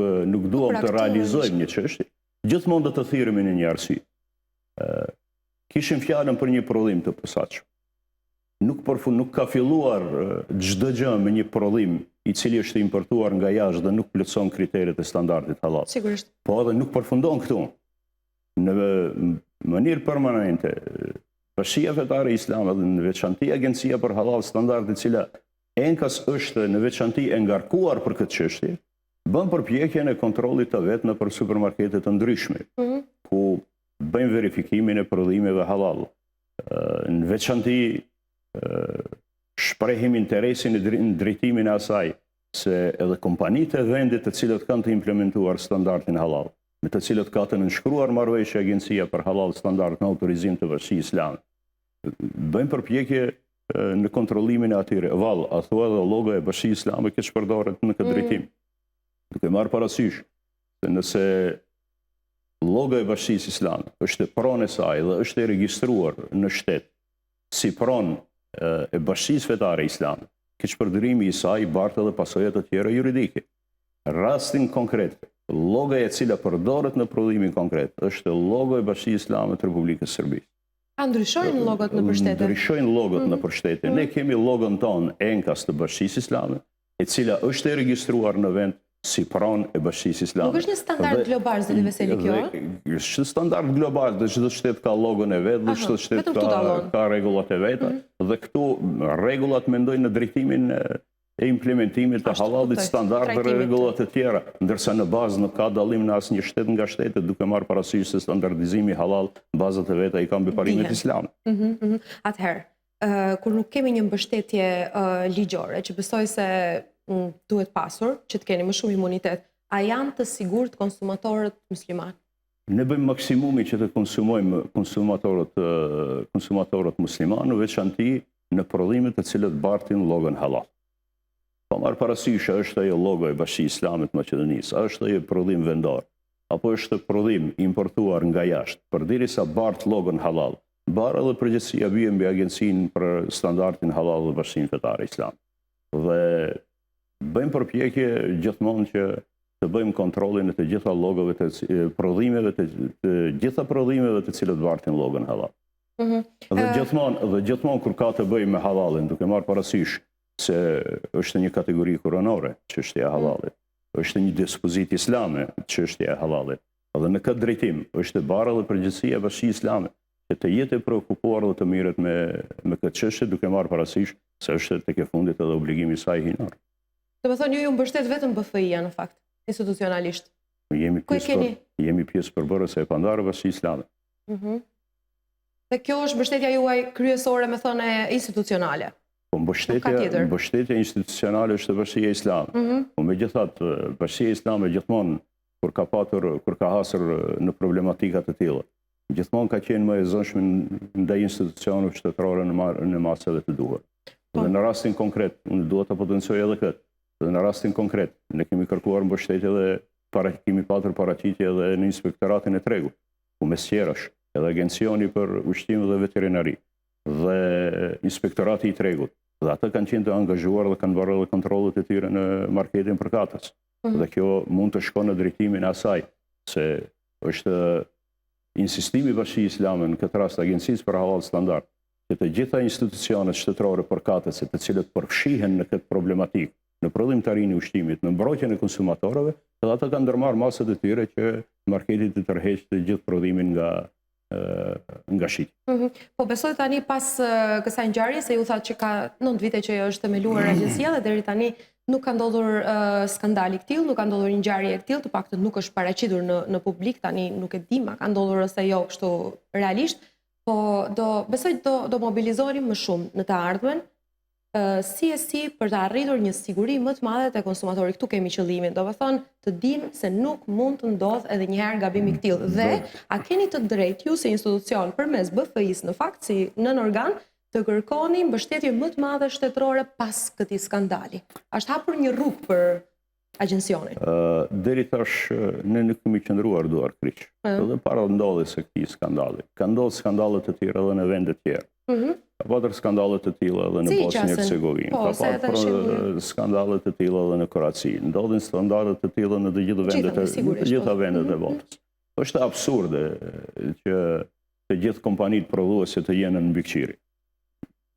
duam të realizojmë një çështje, gjithmonë do të thirremi në një arsye. Kishim fjalën për një prodhim të posaçëm. Nuk ka filluar çdo gjë me një prodhim i cili është importuar nga jashtë dhe nuk plotëson kriteret e standardit halal. Sigurisht. Po edhe nuk përfundon këtu. Në mënyrë permanente, Bashkia Fetare Islame dhe në veçanti Agencia për Halal Standard, e cila enkas është në veçanti e ngarkuar për këtë çështje, bën përpjekjen e kontrollit të vet nëpër supermarkete të ndryshme, ku bëjmë verifikimin e prodhimeve halal. Në veçanti shprehim interesin në drejtimin e asaj se edhe kompanitë e vendit të cilët kanë të implementuar standardin halal, me të cilët ka të nënshkruar marrëveshje Agencia për Halal Standard në autorizim të Bashkisë Islame, bëjmë përpjekje në kontrollimin e atyre. Vallë, a thua edhe logo e Bashkisë Islame që shpërdoret në këtë drejtim. Duke marrë parasysh se nëse logo e Bashkisë Islame është pronë e saj dhe është e regjistruar në shtet si pronë e Bashkisë Fetare Islame, këtë shpërdorimi i saj bartë edhe pasojat të tjera juridike. Rastin konkret, logoja e cila përdoret në prodhimin konkret është logo e Bashkisë Islame të Republikës Serbisë. A ndryshojnë logot në përshtete? Ndryshojnë logot në përshtete. Ne kemi logon tonë enkas të Bashkisë Islame, e cila është e regjistruar në vend si pranë e Bashkisë Islame. Nuk është një standard global, zoti Veseli, kjo? Është standard global, dhe çdo shtet ka logon e vet, dhe çdo shtet ka rregullat e veta, dhe këtu rregullat mendojnë në drejtimin e implementimit të halalit, standard dhe rregullat e tjera, ndërsa në bazë nuk ka dallim në asnjë shtet nga shtetet, duke marrë parasysh se standardizimi halal, bazat e veta i ka mbi parimet islame. Atëherë, kur nuk kemi një mbështetje ligjore, që besoj se duhet pasur, që të keni më shumë imunitet, a janë të sigurt konsumatorët musliman? Ne bëjmë maksimumi që të konsumojmë konsumatorët musliman, në veçanti në prodhimet të cilët bartin llogon halal. Pa marrë parasysh, a është ajo logo e Bashkisë Islame të Maqedonisë, a është ajo prodhim vendor, apo është prodhim importuar nga jashtë, përderisa bart llogon halal, barë edhe përgjegjësia bie mbi Agjencinë për Standardin Halal dhe Bashkinë Fetare Islame. Dhe bëjmë përpjekje gjithmonë që të bëjmë kontrollin e të gjitha logove të prodhimeve, të gjitha prodhimeve të cilët bartin logon halal. Dhe gjithmonë kur ka të bëjë me halalin, duke marrë parasysh se është një kategori kuranore, çështja e halalit, është një dispozit islame, çështja e halalit. Dhe në këtë drejtim është e barë dhe përgjithësia e Bashkisë Islame që të jetë e preokupuar dhe të mirët me këtë çështje, duke marrë parasysh se është tek e fundit edhe obligimi i saj hinor. Do të thonë ju mbështet vetëm BFI-ja në fakt, institucionalisht. Jemi pjesë përbërëse e pandarë Bashkisë Islame. Dhe kjo është mbështetja juaj kryesore, me thënë, institucionale. Po mbështetja institucionale është Bashkia Islame. Po megjithatë, Bashkia Islame gjithmonë kur ka hasur në problematika të tilla, gjithmonë ka qenë më e zënshme ndaj institucioneve shtetërore në masave të duhur. Dhe në rastin konkret, unë duhet të potencioj edhe këtë. Dhe në rastin konkret, ne kemi kërkuar mbështetje dhe kemi patur paraqitje edhe në Inspektoratin e Tregut, ku mes tjerash, edhe Agencioni për Ushqim dhe Veterinari dhe Inspektorati i Tregut. Dhe ata kanë qenë të angazhuar dhe kanë bërë edhe kontrollet e tyre në marketin përkatës. Dhe kjo mund të shkon në drejtimin e asaj, se është insistimi i Bashkisë Islame në këtë rast Agjencisë për Halal Standard, që të gjitha institucionet shtetërore përkatëse të cilët përfshihen në këtë problematikë, në prodhimtarinë e ushqimit, në mbrojtjen e konsumatorëve, edhe ata kanë ndërmarrë masat e tyre që marketi të tërheqë të gjithë prodhimin nga shitja. Po besoj tani pas kësaj ngjarje, se ju thatë që ka 9 vite që është themeluar agjencia dhe deri tani nuk ka ndodhur skandali këtill, nuk ka ndodhur një ngjarje këtill, të paktën nuk është paraqitur në publik, tani nuk e di ma ka ndodhur ose jo kështu realisht, po besoj do mobilizohemi më shumë në të ardhmen, si për të arritur një siguri më të madhe te konsumatori. Këtu kemi qëllimin, do të thonë të dimë se nuk mund të ndodhë edhe një herë gabim i këtill. Dhe a keni të drejtë ju si institucion përmes BFI-s në fakt si nën organ të kërkoni mbështetje më të madhe shtetërore pas këtij skandali? Është hapur një rrugë për agjencionin? Deri tash ne nuk kemi qëndruar duar kryq. Edhe para ndodhjes së këtij skandali. Ka ndodhur skandale të tjera edhe në vende të tjera. Ka patër skandalet të tilla edhe në Bosnjë Hercegovinë, ka patër skandalet të tilla edhe në Kroaci, ndodhin skandalet të tilla në të gjitha vendet e botës. Është absurde që të gjithë kompanitë prodhuese të jenë në mbikëqyrje.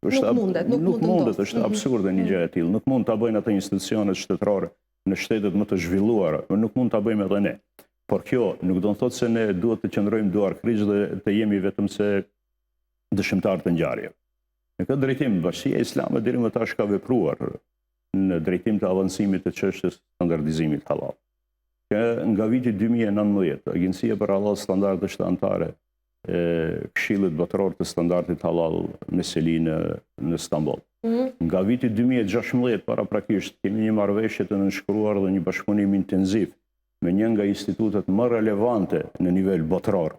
Nuk mundet, është absurde një gjë e tillë. Nuk mund ta bëjnë ato institucionet shtetërore në shtetet më të zhvilluara, nuk mund ta bëjmë edhe ne. Por kjo nuk do të thotë se ne duhet të qëndrojmë duar kryq dhe të jemi vetëm se dëshimtar të ngjarjeve. Në këtë drejtim, Bashkia Islame deri më tash ka vepruar në drejtim të avancimit të çështjes standardizimit halal. Që nga viti 2019, Agjencia për Halal Standard është anëtare e Këshillit Botëror të Standardit Halal Meseli në Stamboll. Nga viti 2016 paraprakisht kemi një marrëveshje të nënshkruar dhe një bashkëpunim intenziv me një nga institutet më relevante në nivel botëror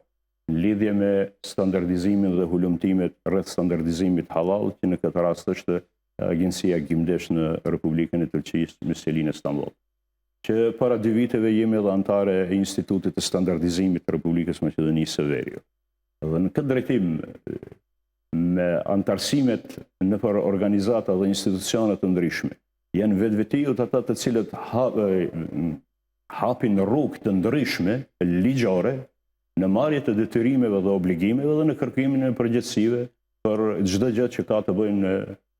në lidhje me standardizimin dhe hulumtimet rreth standardizimit halal, që në këtë rast është Agjencia Gjimdesh në Republikën e Turqisë, Meseli në Stamboll. Që para 2 viteve jemi edhe anëtare e Institutit të Standardizimit të Republikës Maqedonisë së Veriut. Dhe në këtë drejtim, me antarësimet nëpër organizata dhe institucione të ndryshme, janë vetvetiut ata të cilët hapin rrugë të ndryshme ligjore në marrje të detyrimeve dhe obligimeve dhe në kërkimin e përgjegjësive për çdo gjë që ka të bëjë me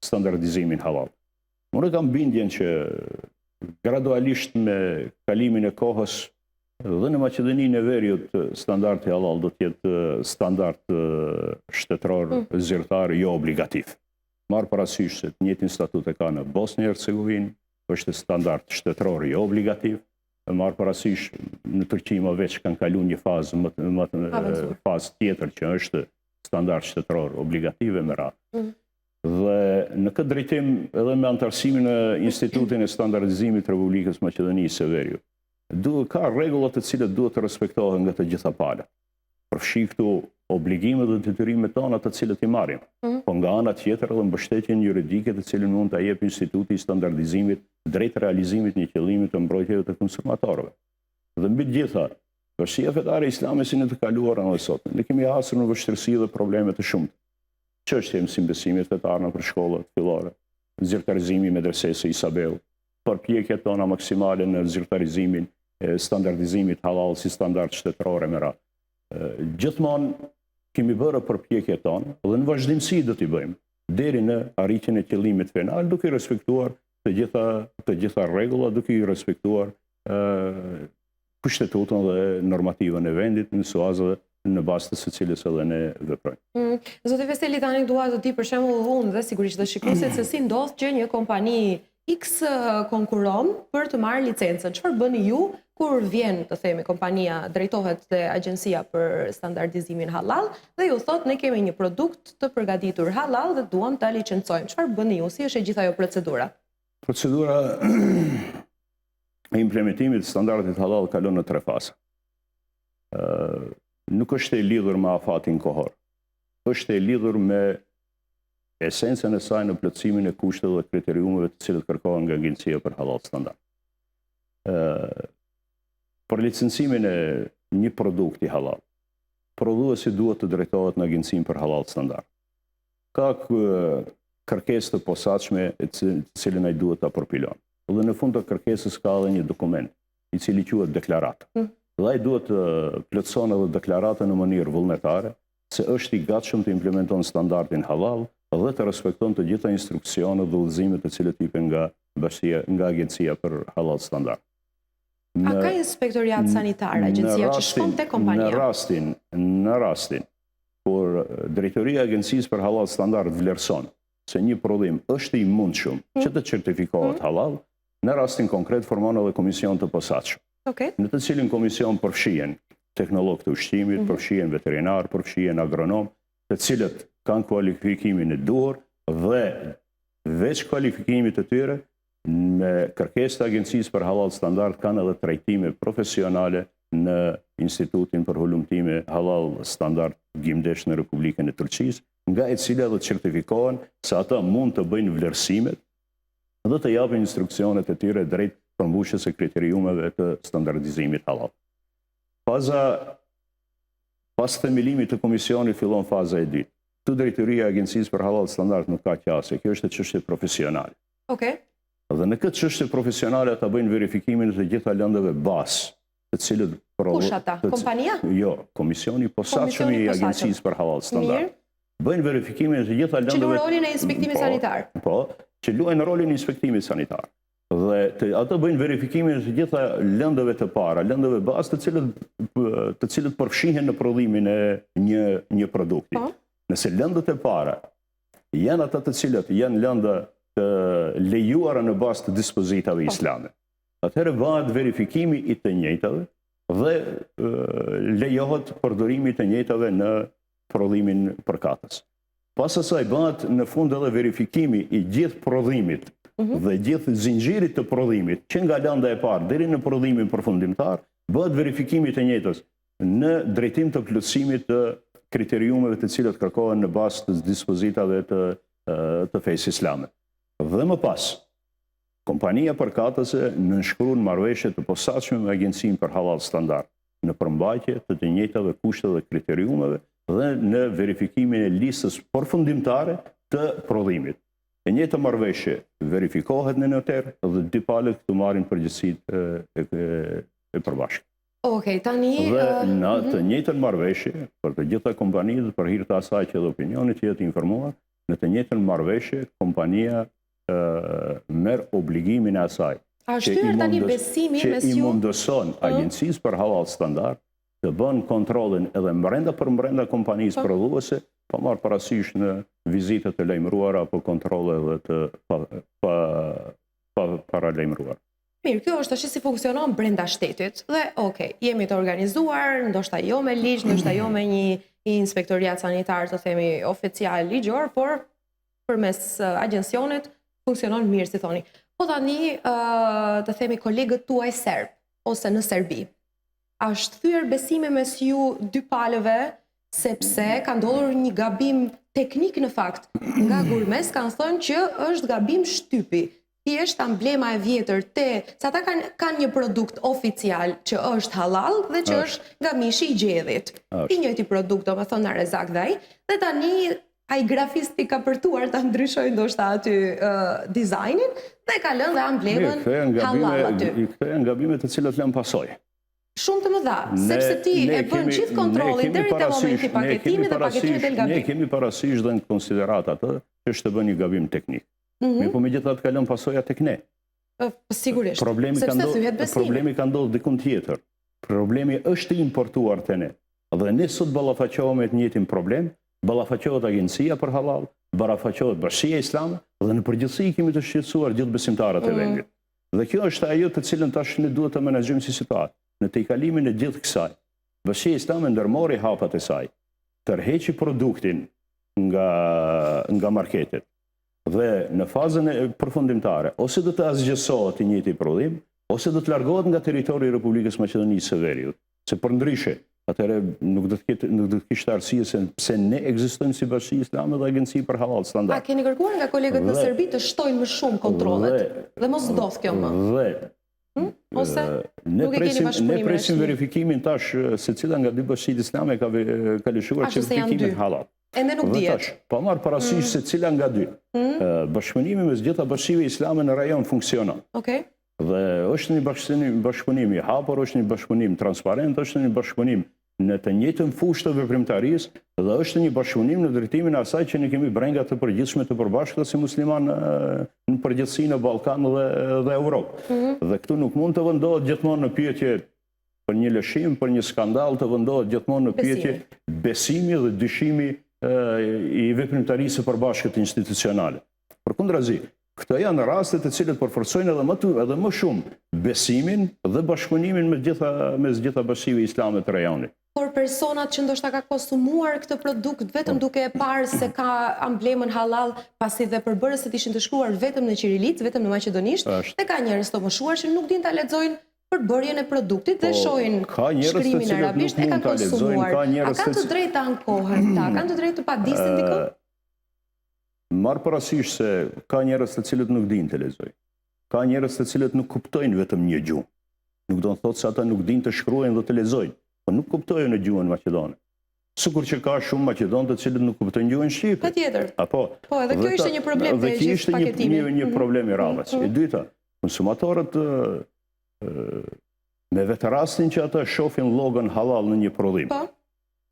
standardizimin halal. Unë kam bindjen që gradualisht me kalimin e kohës dhe në Maqedoninë e Veriut standardi halal do të jetë standard shtetëror zyrtar jo obligativ. Marr parasysh se të njëjtin statut e ka në Bosnjë e Hercegovinë, është standard shtetëror jo obligativ. Marr parasysh në Turqi më veç kanë kaluar një fazë tjetër që është standard shtetëror obligative me radhë. Dhe në këtë drejtim edhe me antarësimin e Institutin e Standardizimit të Republikës Maqedonisë së Veriut, ka rregullat të cilat duhet të respektohen nga të gjitha palët. Përfshi këtu obligimet dhe detyrimet tona të cilat i marrim, po nga ana tjetër edhe mbështetjen juridike të cilën mund ta jep Instituti i Standardizimit drejt realizimit një qëllimi të mbrojtjeve të konsumatorëve. Dhe mbi të gjitha, Bashkia Fetare Islame si në të kaluarën edhe sot, ne kemi hasur në vështirësi dhe probleme të shumta. Çështja e mësimbesimit fetar në shkollat fillore, zyrtarizimi i medresesë Isabel, përpjekjet tona maksimale në zyrtarizimin e standardizimit halal si standard shtetëror me radhë. Gjithmonë kemi bërë përpjekjet tona dhe në vazhdimsi do t'i bëjmë deri në arritjen e qëllimit final, duke i respektuar të gjitha rregullat, duke i respektuar kushtetutën dhe normativën e vendit në suazë në bazë të së cilës edhe ne veprojmë. Zoti Veseli, tani dua të di për shembull unë dhe sigurisht dhe shikuesit se si ndodh që një kompani X konkuron për të marrë licencën. Çfarë bëni ju kur vjen, të themi, kompania drejtohet te agjencia për standardizimin halal dhe ju thot ne kemi një produkt të përgatitur halal dhe duam ta licencojmë. Çfarë bëni ju? Si është e gjitha ajo procedura? Procedura e implementimit të standardit halal kalon në 3 faza. Nuk është e lidhur me afatin kohor. Është e lidhur me esencën e saj në plotësimin e kushteve dhe kriteriumeve të cilët kërkohen nga Agjencia për Halal Standard. Për licencimin e një produkti halal, prodhuesi duhet të drejtohet në Agjencinë për Halal Standard. Ka kërkesë të posaçme të cilën ai duhet ta përpilon. Dhe në fund të kërkesës ka edhe një dokument i cili quhet deklaratë. Dhe ai duhet të plotëson edhe deklaratën në mënyrë vullnetare se është i gatshëm të implementon standardin halal dhe të respekton të gjitha instruksionet dhe udhëzimet të cilët jepen nga Agjencia për Halal Standard. A ka inspektoriat sanitar, agjencia që shkon te kompania? Në rastin kur drejtoria e Agjencisë për Halal Standard vlerëson se një prodhim është i mundshëm që të certifikohet halal, në rastin konkret formon edhe komision të posaçëm. Në të cilin komision përfshihen teknolog të ushqimit, përfshihen veterinar, përfshihen agronom, të cilët kanë kualifikimin e duhur dhe veç kualifikimit të tyre, me kërkesë të Agjencisë për Halal Standard kanë edhe trajtime profesionale në Institutin për Hulumtime Halal Standard Gjimdesh në Republikën e Turqisë, nga e cila dhe certifikohen se ata mund të bëjnë vlerësimet dhe të japin instruksionet e tyre drejt përmbushjes së kriteriumeve të standardizimit halal. Pas themelimit të komisionit fillon faza e dytë. Tu drejtoria e Agjencisë për Halal Standard nuk ka qasje, kjo është çështje profesionale. Dhe në këtë çështje profesionale ata bëjnë verifikimin e të gjitha lëndëve bazë, të cilët kush ata? Kompania? Jo, komisioni posaçëm i Agjencisë për Halal Standard. Bëjnë verifikimin e të gjitha lëndëve. Që luajnë rolin e inspektimit sanitar. Po, që luajnë rolin e inspektimit sanitar. Dhe ata bëjnë verifikimin e të gjitha lëndëve të para, lëndëve bazë të cilët përfshihen në prodhimin e një produkti. Nëse lëndët e para janë ata të cilët janë lëndë të lejuara në bazë të dispozitave islame, atëherë bëhet verifikimi i të njëjtave dhe lejohet përdorimi i të njëjtave në prodhimin përkatës. Pas asaj bëhet në fund edhe verifikimi i gjithë prodhimit dhe gjithë zinxhirit të prodhimit, që nga lënda e parë deri në prodhimin përfundimtar, bëhet verifikimi i të njëjtës në drejtim të plotësimit të kriteriumeve të cilat kërkohen në bazë të dispozitave të fesë islame. Dhe më pas, kompania përkatëse nënshkruan marrëveshje të posaçme me Agjencinë për Halal Standard në përmbajtje të të njëjtave kushte dhe kriteriumeve dhe në verifikimin e listës përfundimtare të prodhimit. E njëjta marrëveshje verifikohet në noter dhe dy palët këtu marrin përgjegjësitë e përbashkët. Tani dhe në të njëjtën marrëveshje për të gjitha kompanitë, për hir të asaj që edhe opinioni të jetë informuar, në të njëjtën marrëveshje kompania merr obligimin e asaj A shtyr tani besimi mes që i ju? mundëson Agjencisë për Halal Standard të bën kontrollin edhe brenda kompanisë prodhuese, pa marrë parasysh në vizitat e lajmëruara apo kontrolle edhe të paralajmëruara. Mirë, kjo është si funksionon brenda shtetit. Dhe, jemi të organizuar, ndoshta jo me ligj, ndoshta jo me një inspektoriat sanitar të themi oficial ligjor, por përmes agjencionit funksionon mirë, si thoni. Po tani, të themi kolegët tuaj serb, ose në Serbi, a shthyer besime mes ju dy palëve, sepse ka ndodhur një gabim teknik në fakt. Nga Gurmes kanë thënë që është gabim shtypi. Thjesht amblema e vjetër se ata kanë një produkt oficial që është halal dhe që është nga mishi I gjedhit. I njëjti produkt, do me thënë në rezak dhe ai, dhe tani ai grafisti ka përtuar ta ndryshojë ndoshta aty dizajnin dhe ka lënë dhe amblemën halal aty. Këto janë gabime të cilat lëm pasojë. Shumë të mëdha, sepse ti e bën gjithë kontrollin deri te momenti i paketimit dhe paketimi del gabim. Ne kemi parasysh dhe në konsiderat atë që është të bën një gabim teknik. Po megjithatë ka lënë pasoja tek ne. Sigurisht. Problemi ka ndodhur diku tjetër. Problemi është I importuar te ne. Dhe ne sot ballafaqohemi me të njëjtin problem, ballafaqohet Agjencia për Halal, ballafaqohet Bashkia Islame dhe në përgjithësi kemi të shqetësuar gjithë besimtarët e vendit. Dhe kjo është ajo të cilën tash ne duhet të menaxhojmë si situatë. Në tejkalimin e gjithë kësaj, Bashkia Islame ndërmori hapat e saj, tërheqi produktin nga marketet. Dhe në fazën e përfundimtare, ose do të asgjësohet I njëjti prodhim, ose do të largohet nga territori I Republikës Maqedonisë së Veriut. Se përndryshe, atëherë nuk do të kishte arsye se pse ne ekzistojmë si Bashki Islame dhe Agjenci për Halal Standard. A keni kërkuar nga kolegët në Serbi të shtojnë më shumë kontrollet dhe mos ndodh kjo më? Ose nuk e keni bashkëpunimin? Ne presim verifikimin tash secila nga dy bashkitë islame ka lëshuar certifikimin halal. Ende nuk dihet. Pa marrë parasysh se cila nga dy. Bashkëpunimi mes gjitha bashkive islame në rajon funksionon. Dhe është një bashkëpunim I hapur, është një bashkëpunim transparent, është një bashkëpunim në të njëjtën fushë të veprimtarisë dhe është një bashkëpunim në drejtimin e asaj që ne kemi brenga të përgjithshme të përbashkëta si musliman në përgjithësi në Ballkan dhe Europë. Dhe këtu nuk mund të vendohet gjithmonë në pyetje për një lëshim, për një skandal, të vendohet gjithmonë në pyetje besimi dhe dyshimi I veprimtarisë së përbashkët institucionale. Përkundrazi, këto janë rastet të cilët përforcojnë edhe më shumë besimin dhe bashkëpunimin mes gjitha bashkive islame të rajonit. Por personat që ndoshta ka konsumuar këtë produkt vetëm duke e parë se ka amblemën halal, pasi dhe përbërësit ishin të shkruar vetëm në qirilit, vetëm në maqedonisht, dhe ka njerëz të moshuar që nuk din ta lexojnë përbërjen e produktit dhe shohin shkrimin arabisht e kanë konsumuar. A kanë të drejtë të ankohen ta? Kanë të drejtë të padisnin dikon? Marë parasysh se ka njerëz të cilët nuk din të lexojnë. Ka njerëz të cilët nuk kuptojnë vetëm një gjuhë. Nuk do të thotë se ata nuk din të shkruajnë dhe të lexojnë, por nuk kuptojnë në gjuhën maqedone. Sikur që ka shumë maqedonë të cilët nuk kuptojnë gjuhën shqipe. Patjetër. Po, edhe kjo ishte një problem te gjithë paketimi. Një problem I radhës. E dyta, konsumatorët me vetë rastin që ata shohin logon halal në një prodhim.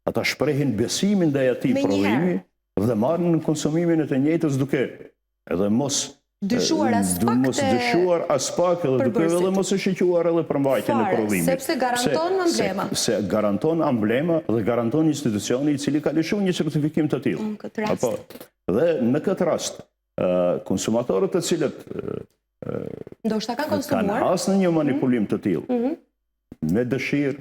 Ata shprehin besimin ndaj atij prodhimi dhe marrin në konsumimin e të njëjtës duke edhe mos dyshuar as pak edhe duke edhe mos e shiquar edhe përmbajtjen e prodhimit. Sepse garanton amblema. Se garanton amblema dhe garanton institucioni I cili ka lëshuar një certifikim të tillë. Dhe në këtë rast, konsumatorët të cilët ndoshta kanë hasë në një manipulim të tillë, me dëshirë,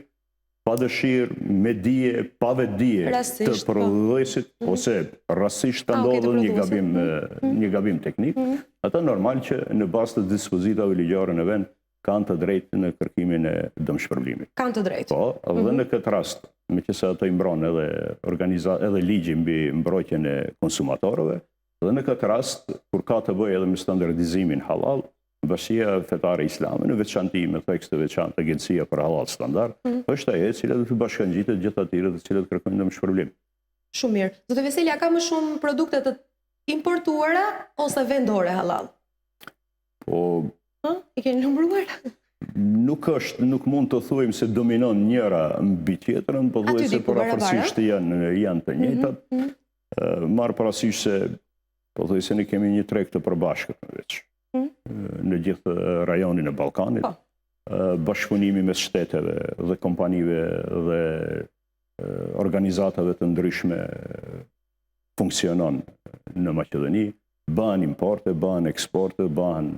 pa dëshirë, me dije, pa vetdije të prodhuesit, ose rastësisht ka ndodhur një gabim teknik, ata normal që në bazë të dispozitave ligjore në vend kanë të drejtë në kërkimin e dëmshpërblimit. Kanë të drejtë. Po, dhe në këtë rast, meqense ato I mbron edhe ligji mbi mbrojtjen e konsumatorëve, dhe në këtë rast, kur ka të bëjë edhe me standardizimin halal, Bashkia Fetare Islame, në veçanti me tekst të veçantë Agjencia për Halal Standard, është ajo e cila do të bashkangjitet gjithë atyre të cilët kërkojnë dëmshpërblim. Shumë mirë. Zotë Veseli, a ka më shumë produkte të importuara ose vendore halal? Po, I keni numëruar? Nuk mund të thuajmë se dominon njëra mbi tjetrën, po thuaj se por afërsisht janë të njëjtat. Marr parasysh se Po thoj se ne kemi një treg të përbashkët në veç. Në gjithë rajonin e Ballkanit, bashkëpunimi mes shteteve dhe kompanive dhe organizatave të ndryshme funksionon në Maqedoni, bëhen importe, bëhen eksporte, bëhen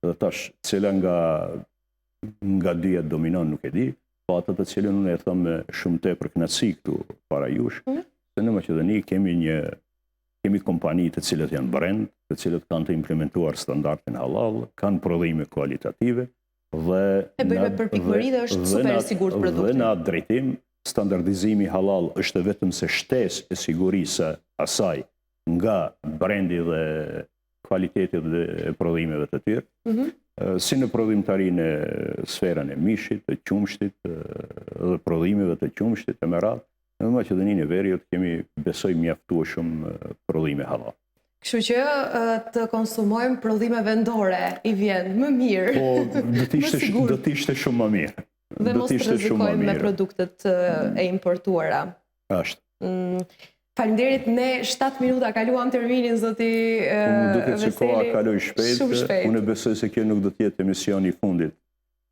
dhe tash cila nga dyja dominon nuk e di, po atë të cilën unë e them me shumë tepër kënaqësi këtu para jush, se në Maqedoni kemi kompani të cilët janë brand, të cilët kanë të implementuar standardin halal, kanë prodhime kualitative dhe e bëjmë përpikëri dhe është super e sigurt produkti. Dhe në atë drejtim, standardizimi halal është vetëm se shtesë e sigurisë asaj nga brendi dhe kualitetit dhe prodhimeve të tjerë, si në prodhimtarinë e sferën e mishit, të qumshtit dhe prodhimeve të qumshtit e merat, në Maqedoninë e Veriut kemi besoj mjaftueshëm prodhime halal. Kështu që të konsumojmë prodhime vendore i vjen më mirë. Po, do të ishte shumë më mirë. Dhe mos të rrezikojmë me produktet e importuara. Ashtë. Faleminderit, ne 7 minuta kaluam terminin, zoti Veseli. Më duket se koha kaloi shumë shpejt. Unë besoj se kjo nuk do të jetë emisioni i fundit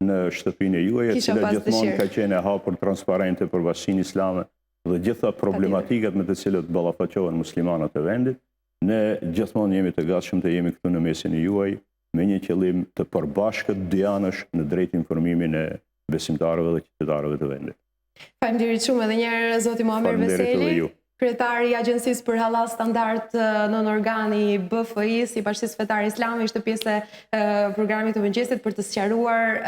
në shtëpinë e juaj, e cila gjithmonë ka qenë e hapur, transparente për bashkinë islame dhe gjitha problematikat me të cilët ballafaqohen muslimanët e vendit. Ne gjithmonë jemi të gatshëm të jemi këtu në mesin e juaj me një qëllim të përbashkët dyanësh në drejt informimin e besimtarëve dhe qytetarëve të vendit. Faleminderit shumë edhe një herë zoti Muamer Veseli, kryetari i Agjencisë për Halal Standard nën organi BFI, si Bashkisë Fetare Islame, ishte pjesë e programit të mëngjesit për të sqaruar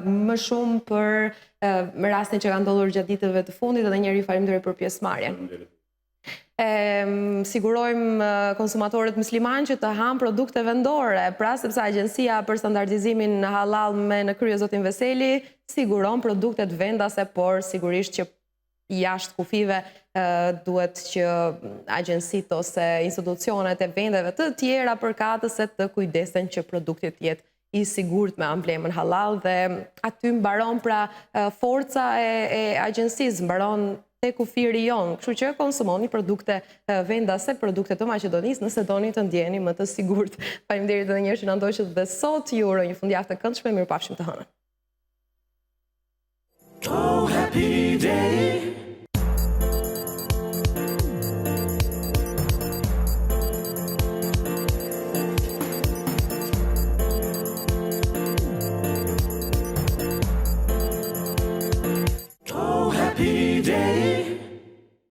më shumë për rastin që ka ndodhur gjatë ditëve të fundit, edhe një herë faleminderit për pjesëmarrjen. Sigurojmë konsumatorët musliman që të hanë produkte vendore, pra sepse Agjencia për Standardizimin Halal me në krye zotin Veseli siguron produktet vendase, por sigurisht që jashtë kufive duhet që agjensitë ose institucionet e vendeve të tjera përkatëse të kujdesen që produkti të jetë i sigurt me amblemën halal, dhe aty mbaron pra forca e agjensisë, mbaron te kufiri jonë. Kështu që konsumoni produkte vendase, produkte të Maqedonisë, nëse doni të ndjeni më të sigurt. Faleminderit edhe një herë që na ndoqët dhe sot. Ju uroj një fundjavë të këndshme, mirupafshim të hënën. Oh, happy day.